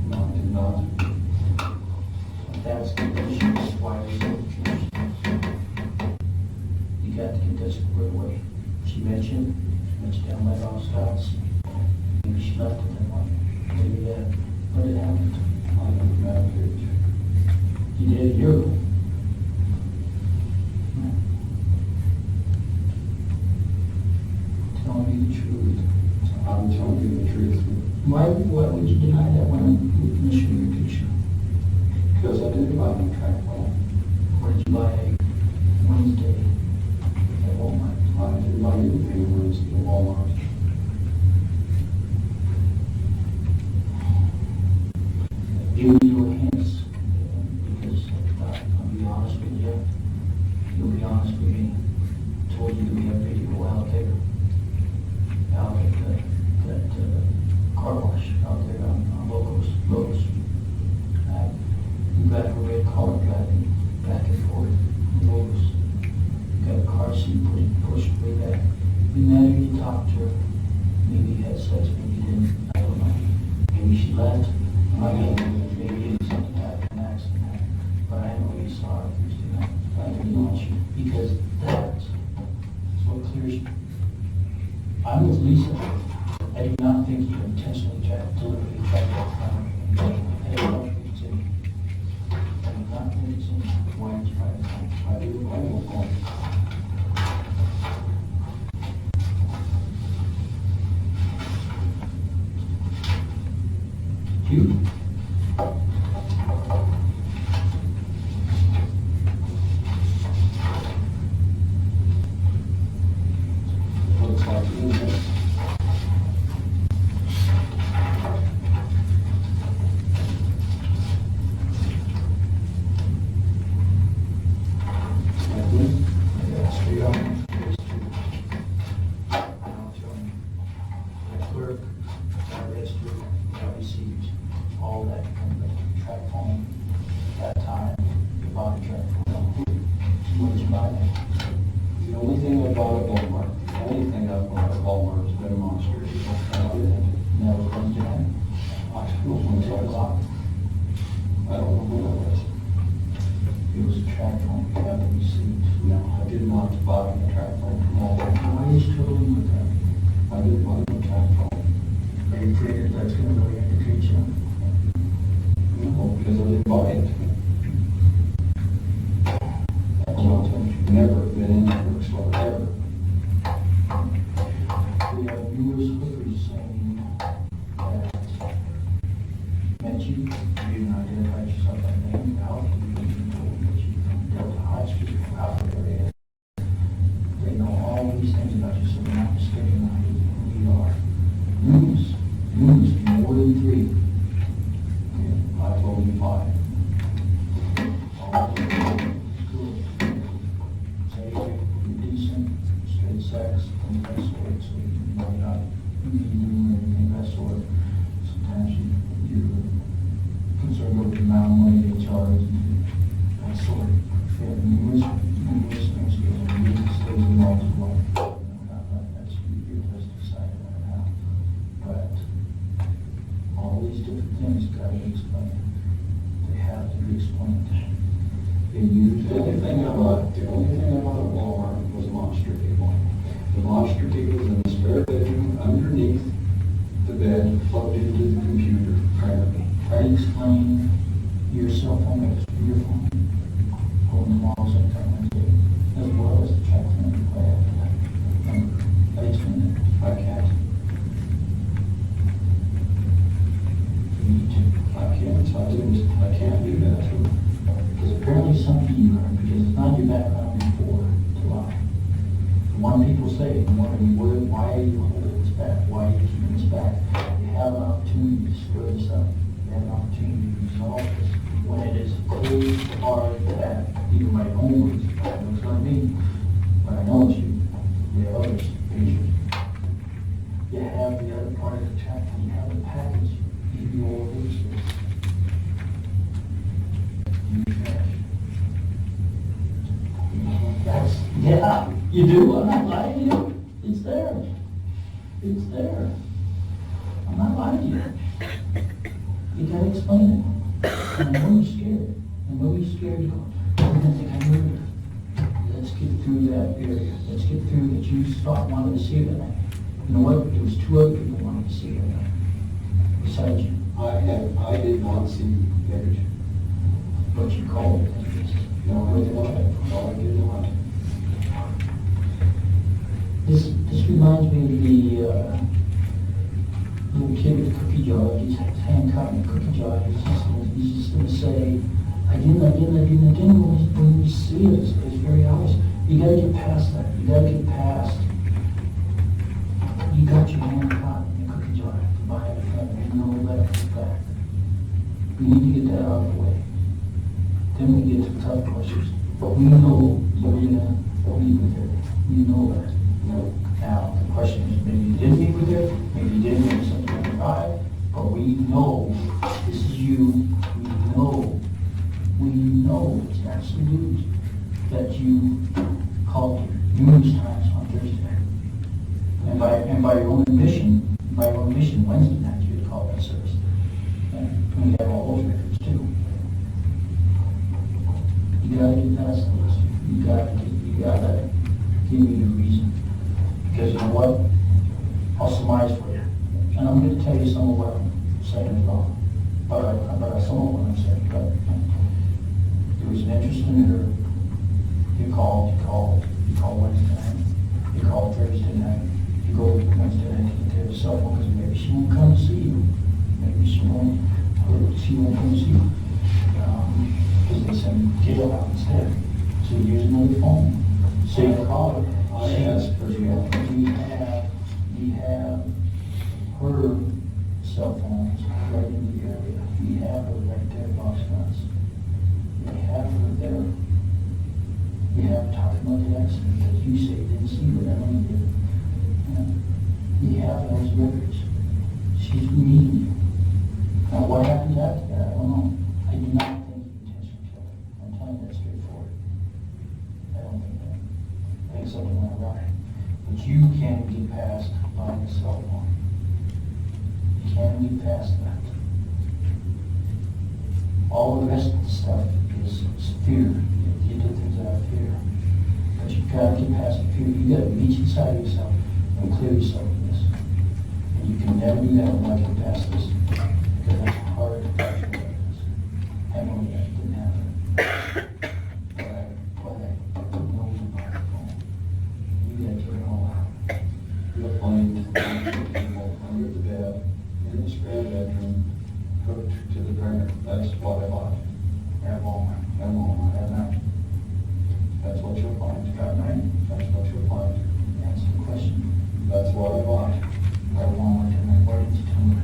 No, I did not. That's the issue, that's why we said you got to get that squared away. She mentioned down by our spouse, maybe she left it that way. Maybe that, but it happened. I don't know. You did a year ago. Tell me the truth. I'm telling you the truth. Why would you deny that when we finish your picture? Because I didn't buy my track phone. Where did you buy Wednesday at Walmart? I didn't buy anything Wednesday at Walmart. Give me your hints, because I'll be honest with you, you'll be honest with me. Told you that we have video out there, out at that car wash out there on Locos. You've got a red car driving back and forth on Locos. You've got a car seat pushed way back. Be mad if you talked to her. Maybe you had sex, maybe you didn't, I don't know. Maybe she left. Maybe something happened, an accident, but I know you saw it Thursday night. I didn't want you, because that's what clears you. I'm with Lisa. I do not think you intentionally deliberately tried to find me. I don't think it's in you. I do not think it's in you. Why did you try to find me? I didn't buy no phone. You? Looks like it is. Straight on. I'll tell you. The clerk, the registry, the receipts, all that from the track phone, that time, you bought a track phone. What did you buy it? The only thing I bought at Walmart, the only thing I bought at Walmart has been a monster. And that was Wednesday night? I don't know when 10 it was. o'clock. I don't know when it was. It was a track phone, you have the receipt. No, I did not buy a track phone from Walmart. Why are you struggling with that? I didn't buy a track phone. Are you figured that's gonna really implicate you? No, because I didn't buy it. That's all I'm telling you. Never been in the store ever. We have numerous hookers saying that met you didn't identify yourself by name, how you didn't know that you dealt with high street, how there is. They know all these things about you, so they're not mistaken on who you are. Numerous, more than 3. I told you 5. All of them. Good. Say you're decent, straight sex, things of that sort, so you know you're not doing anything of that sort. Sometimes you're concerned with the amount of money they charge, and that sort. They have numerous things here, and you stays involved as well. That's your best decide right now. But all these different things gotta be explained. They have to be explained. They use The only thing I bought at Walmart was a monster table. The monster table was in the spare bedroom underneath the bed, plugged into the computer. Try to explain your cell phone next to your phone. Holding them all sometime Wednesday, as well as the track phone you play after that. I explained it. I can't. You need to. I can't do that to him. Because apparently something you learned, because it's not your background before to lie. One people say, why are you holding this back? Why are you keeping this back? You have an opportunity to square this up. You have an opportunity to resolve this. When it is cold, hard, that even my own words, it's not me, but I know it's you. We have others, patients. You have the other part of the check, and you have the package, you all those things. That's, yeah, you do, I'm not lying to you, it's there. It's there. I'm not lying to you. You gotta explain it. And I know you're scared. I know you're scared. You're gonna think I'm weird. Let's get through that area. Let's get through that you thought wanted to see it tonight. You know what? There was 2 other people who wanted to see it tonight. Besides you. I did not see the image. But you called it. No, I did not. No, I did not. This reminds me of the little kid with the cookie jar. He's hand-cutting the cookie jar. He's just going to say, I didn't. When you see it, it's very obvious. You got to get past that. You got to get past. You got your hand caught in the cookie jar behind the front, and no left back. We need to get that out of the way. Then we get to the tough questions. We know you're going to meet with her. We know that. Now, the question is, maybe you didn't meet with her, maybe you didn't, maybe something went by, but we know this is you. We know it's absolute that you called her numerous times on Thursday. And by your own admission, Wednesday night, you had called that service. And we have all those records too. You gotta get past those. You gotta give me the reason. Because you know what? I'll surmise for you. And I'm going to tell you some of what I'm saying is wrong. But some of what I'm saying. But there was an interest in her. You called Wednesday night. You called Thursday night. You go Wednesday night to get her cell phone because maybe she won't come to see you. Maybe she won't come to see you. Because they send Gail out instead. So you use another phone. So you call her. Yes, because we have her cell phones right in the area. We have her right there, box guns. We have her there. We have talked about the accident that you say you didn't see, but I know you did. We have those records. She's meeting you. Now, what happens after that, I don't know. I do not think you intentionally killed her. I'm telling you that straightforward. I don't think that. I think something went awry. But you can't get past buying a cell phone. You can't get past that. All the rest of the stuff is fear. You do things out of fear. But you've got to get past the fear. You've got to reach inside yourself and clear yourself of this. And you can never do that without getting past this. Because that's hard to practice. I know that didn't happen. But I don't know the microphone. You got to get it all out. You'll find people under the bed, in the spare bedroom, hooked to the burner. That's what I bought. At Walmart. At night. That's what you'll find. At night. That's what you'll find. That's the question. That's what I bought. At Walmart, and why didn't you tell me?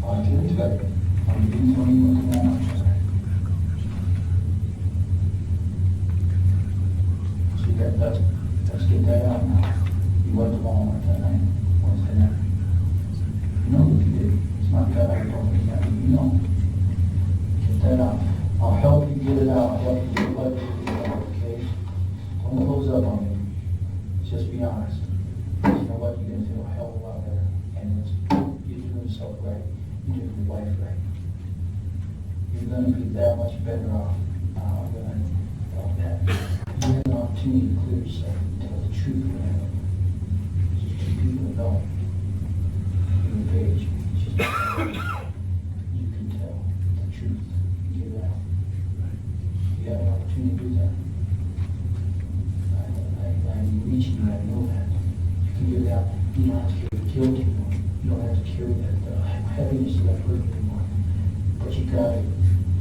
I didn't tell you. Oh, you didn't tell me what the Walmart was at. So you got that, let's get that out now. You went to Walmart that night, Wednesday night. You know what you did. It's not that I told you, you know. Get that out. I'll help you get it out. I'll help you get it out, okay? Don't close up on me. Just be honest. You know what? You're going to feel a hell of a lot better. And you're doing yourself right. You're doing your wife right. You're going to be that much better off than that. You have an opportunity to clear yourself and tell the truth. Just two people know. You and Paige. Just you can tell the truth. Get it out. You have an opportunity to do that. I'm reaching you, I know that. You can get it out. You don't have to carry the guilt anymore. You don't have to carry that heaviness of that burden anymore. But you got it.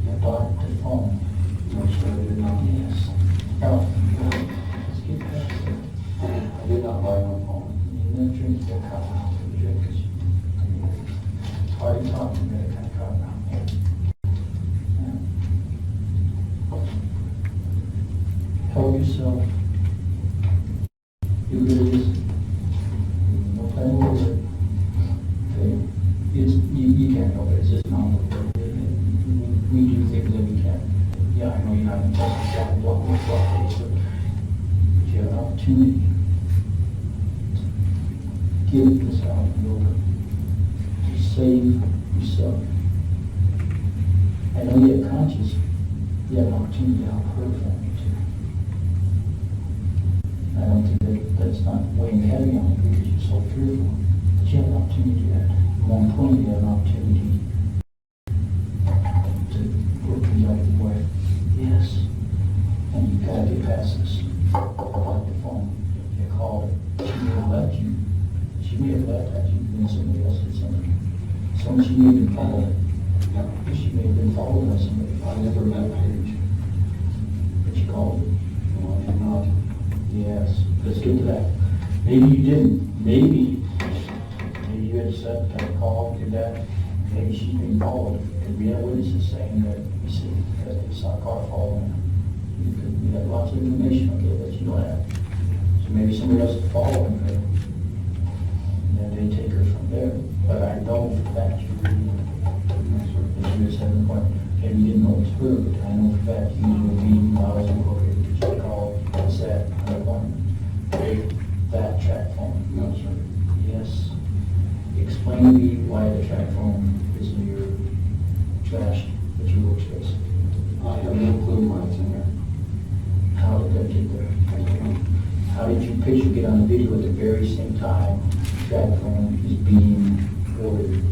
You bought the phone. I'm sure I did not. Yes. Now, let's get past it. I did not buy my phone. You didn't drink that coffee. You drink because it's hard to talk to me that kind of coffee. Help yourself. You really just, no time over. give this out in the open to save yourself. I know you have conscience, you have an opportunity to help her family too. I don't think that's not weighing heavy on you because you're so fearful, but you have an opportunity to do that. More importantly, you have an opportunity to work things out with your wife. Yes. And you've got to get past this. Like the phone, you call her, she may have left you. She may have left after you've been somebody else did something. She may have been followed. She may have been followed by somebody. I never met Paige. But you called her. No, I did not. Yes, let's get to that. Maybe you didn't. Maybe you had said, got a call, did that. Maybe she's been followed. And we have witnesses saying that we see that they saw a car following her. We have lots of information, okay, that you don't have. So maybe somebody else is following her. And then they take her from there. But I know for fact you really, that you just had an appointment. Maybe you didn't know it was her, but I know for fact you were meeting, I was okay, because you called, what's that, an appointment? Take that track phone. No, sir. Yes. Explain to me why the track phone is in your trash at your workspace. I have no clue why it's in there. How did that get there? How did your picture get on the video at the very same time the track phone is being ordered?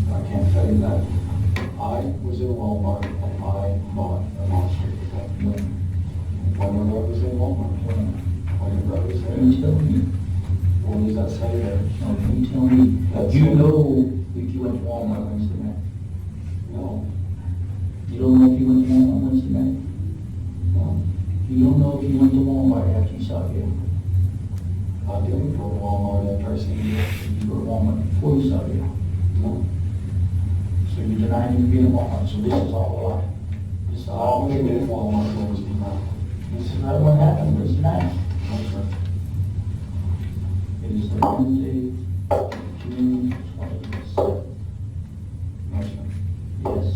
I can't tell you that. I was in Walmart and I bought a monster. When I was in Walmart. Whenever I was there. Can you tell me? What does that say there? No, can you tell me? You know if you went to Walmart Wednesday night? No. You don't know if you went to Walmart Wednesday night? No. You don't know if you went to Walmart after you saw him? I didn't go to Walmart after I seen you. You were at Walmart before you saw him? No. So you denied him being at Walmart, so this is all a lie. This is I all only been at Walmart Wednesday night. This is not what happened Wednesday night. No, sir. It is the Wednesday, June 27th. No, sir. Yes.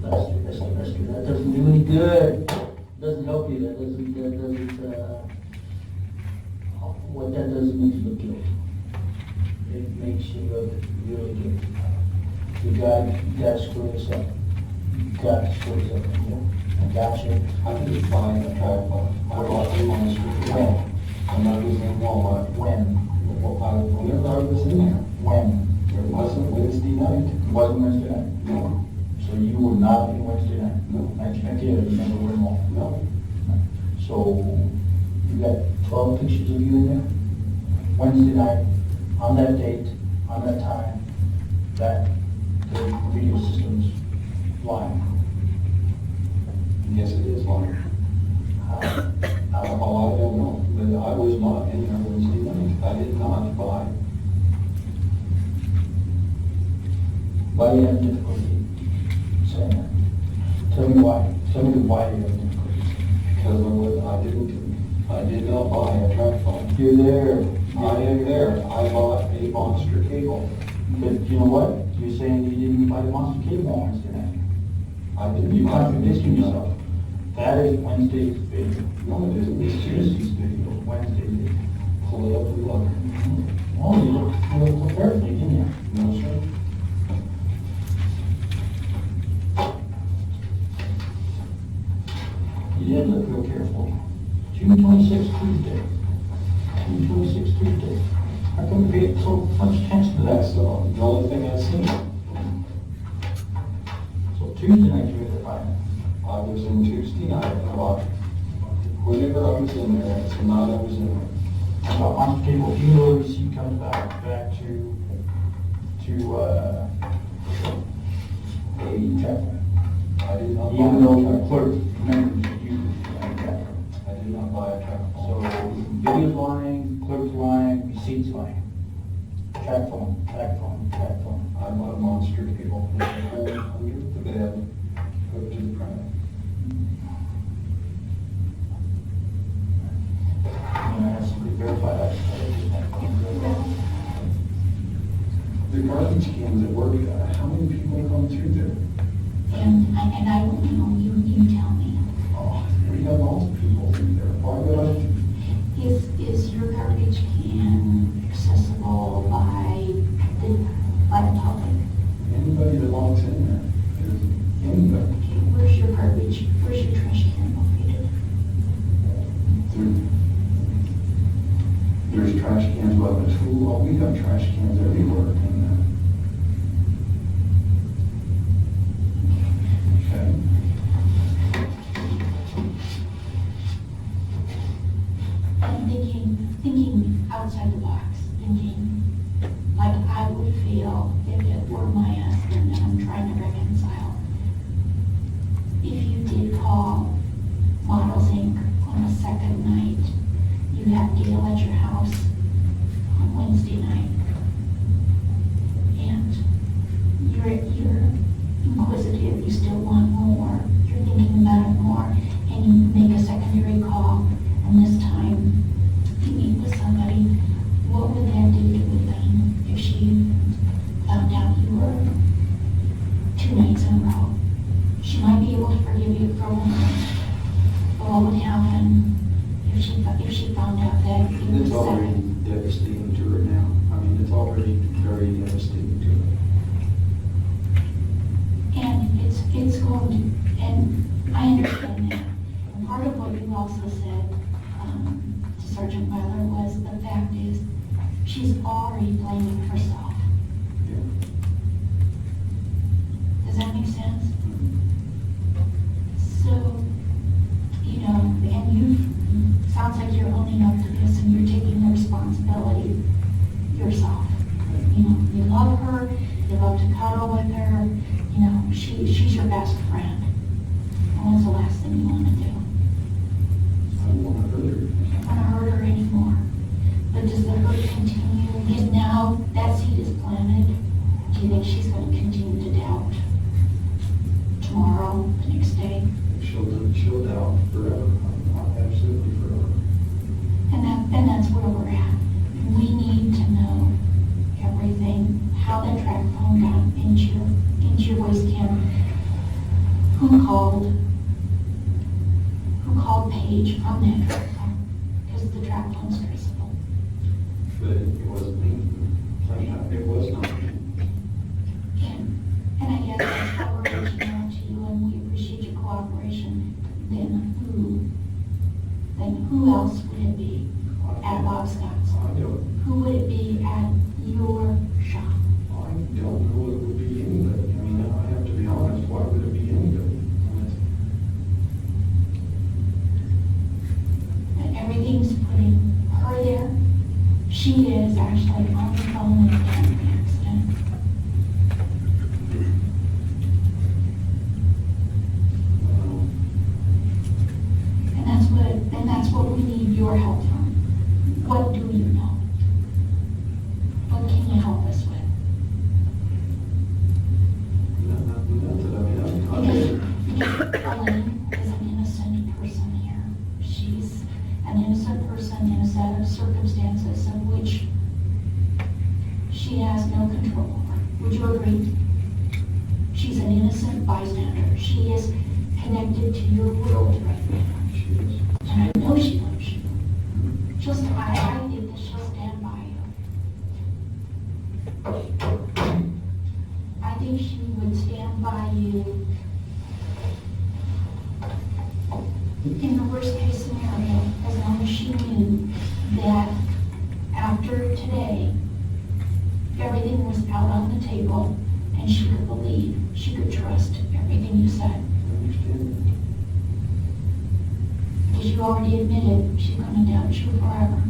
Lester, that doesn't do any good. Doesn't help you, what that does make you look guilty. It makes you look really guilty. You gotta screw this up. You gotta screw this up. I got you. I didn't buy a track phone. I bought a monster. When? When I was in Walmart. When? Whenever I was in there. When? It wasn't Wednesday night. It wasn't Wednesday night? No. So you were not in Wednesday night? No. 1998, you never were in Walmart? No. So you got 12 pictures of you in there? Wednesday night, on that date, on that time, that the video system's lying. Yes, it is lying. Oh, I don't know, but I was not in there Wednesday night. I did not buy. Why do you have difficulty saying that? Tell me why. Tell me why you have difficulty. Because I did not buy a track phone. You're there. I am there. I bought a monster cable. But you know what? You're saying you didn't buy the monster cable on Wednesday night. I didn't You're buy contradicting it. yourself. That is Wednesday's video. No, it isn't. It's Tuesday's video, Wednesday's video. Pull it up and look. Oh, you look carefully, didn't you? No, sir. You did look real careful. June 26th, Tuesday. June 26th, Tuesday. How come you paid so much attention to that? That's the only thing I've seen. So Tuesday night you were at the I was in Tuesday night about whenever I was in there, it's not I was in there. About monster cable, you know, receipt comes back to a check. I did not buy Even though a the track clerk phone. remembers you had a check. I did not buy a track So phone. video's lying, clerk's lying, receipt's lying. Track phone. I bought a monster cable from home under the bed, hooked to the printer. And I have somebody verify that. The garbage cans at work, how many people come through there? And I don't know, you tell me. Oh, we got lots of people through there. Why would I? Is your garbage can accessible anybody that walks in there. There's anybody. Where's your garbage, where's your trash can located? There's trash cans, well, there's food, well, we got trash cans everywhere in there. Okay. I'm thinking outside the box, thinking like I would feel if it were my husband and I'm trying to reconcile. If you did call Models Inc. on the second night, you had Gail at your house on Wednesday night, and you're inquisitive, you still want more, you're thinking about it more, and you make a secondary call, and this time you meet with somebody, what would that do to the thing if she found out you were 2 nights in a row? She might be able to forgive you for 1 night, but what would happen if she found out that it was It's already second? devastating to her now. I mean, it's already very devastating to her. And it's going to, and I understand that. And part of what you also said to Sergeant Weiler was the fact is she's already blaming herself. Yeah. Does that make sense? So, you know, and sounds like you're owning up to this and you're taking the responsibility yourself. You know, you love her, you love to cuddle with her, you know, she's your best friend. And what's the last thing you want to do? I don't want to hurt her. You don't want to hurt her anymore. But does the hurt continue? Because now that seed is planted, do you think she's going to continue to doubt tomorrow, the next day? She'll doubt forever. Absolutely forever. And that's where we're at. We need to know everything, how that track phone got into your voice camera, who called Paige from that track phone, because the track phone's traceable. But it wasn't me. It was not me. And I guess that's why we're reaching out to you, and we appreciate your cooperation. Then who else would it be at Bob Scott's? I don't Who would it be at your shop? know it would be anybody. I mean, I have to be honest, why would it be anybody? And everything's putting her there. She is actually on the phone at the time of the accident. And that's what we need your help from. What do you know? What can you help us with? Because Elaine is an innocent person here. She's an innocent person in a set of circumstances of which she has no control over. Would you agree? She's an innocent bystander. She is connected to your world right now. And I know she loves you. I think that she'll stand by you. I think she would stand by you in the worst case scenario, as long as she knew that after today, everything was out on the table and she could believe, she could trust everything you said. Because you already admitted she's going to doubt you forever.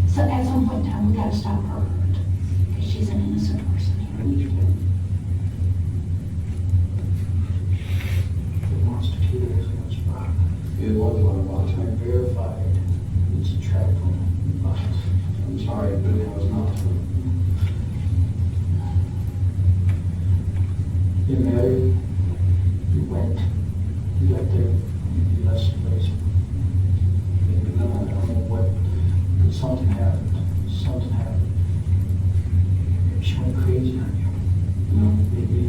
So at some point in time, we got to stop her hurt, because she's an innocent person here. It wants to kill us in its spot. It was one of us. I verified. It's a track phone. I'm sorry, but it was not. You married. You went. You got there. You left some place. Maybe not. I don't know what. But something happened. Something happened. She went crazy on you. You know, maybe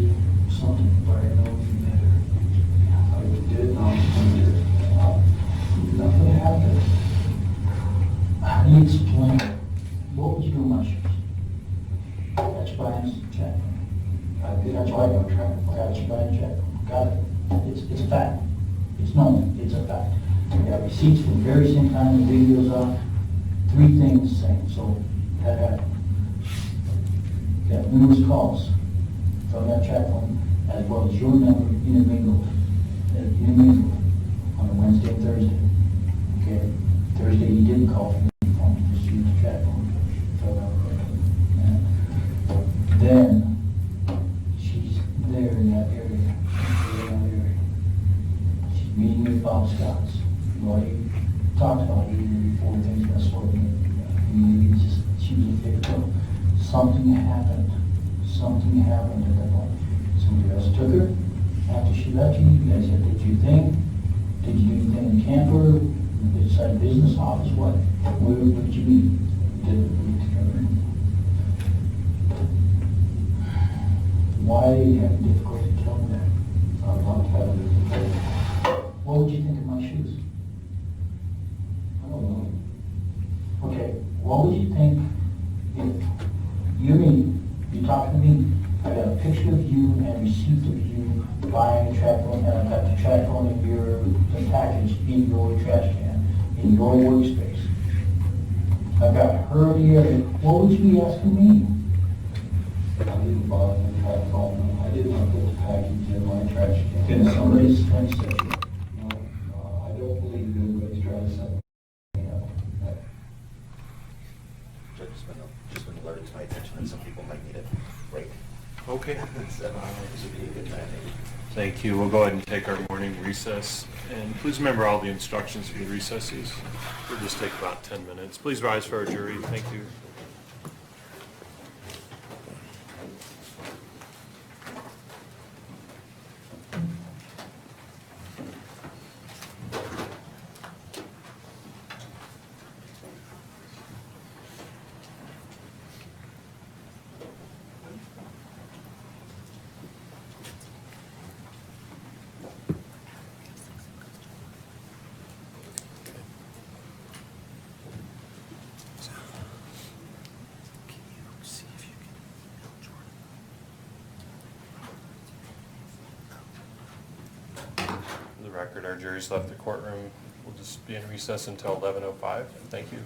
something, but I know you met her. I did not wonder. Nothing happened. How do you explain? What was your emotions? I got a track, I got you by a check, got it. It's a fact. It's known, it's a fact. We got receipts for the very same time the videos are, 3 things same, so that happened. Got numerous calls from that chat phone, as well as your number intermingled on a Wednesday and Thursday. Okay, Thursday you didn't call from the phone, you just used the chat phone. Filled out correctly. And then she's there in that area. She's meeting with Bob Scotts. We already talked about it even before things got sorted. She was a victim. Something happened. Something happened at that point. Somebody else took her. After she left you, you guys said, did you think? Did you do anything in the camper? Inside business office? What? What did you mean? We did it together. Why are you having difficulty telling that? I'm not having difficulty. What would you think of my shoes? I don't know. Okay, what would you think if you talk to me, I got a picture of you and receipt of you buying a track phone, and I got the track phone in the package in your trash can, in your workspace. I've got her here, what would you be asking me? I didn't buy the track phone. I did not put the package in my trash can. Can somebody explain that? No, I don't believe anybody's trying to set me up. Judge, just been alerted to my attention that some people might need a break. Okay. So, this would be a good time, maybe. Thank you. We'll go ahead and take our morning recess. And please remember all the instructions for the recesses. We'll just take about 10 minutes. Please rise for our jury. Thank you. For the record, our jury's left the courtroom. We'll just be in recess until 11:05. Thank you.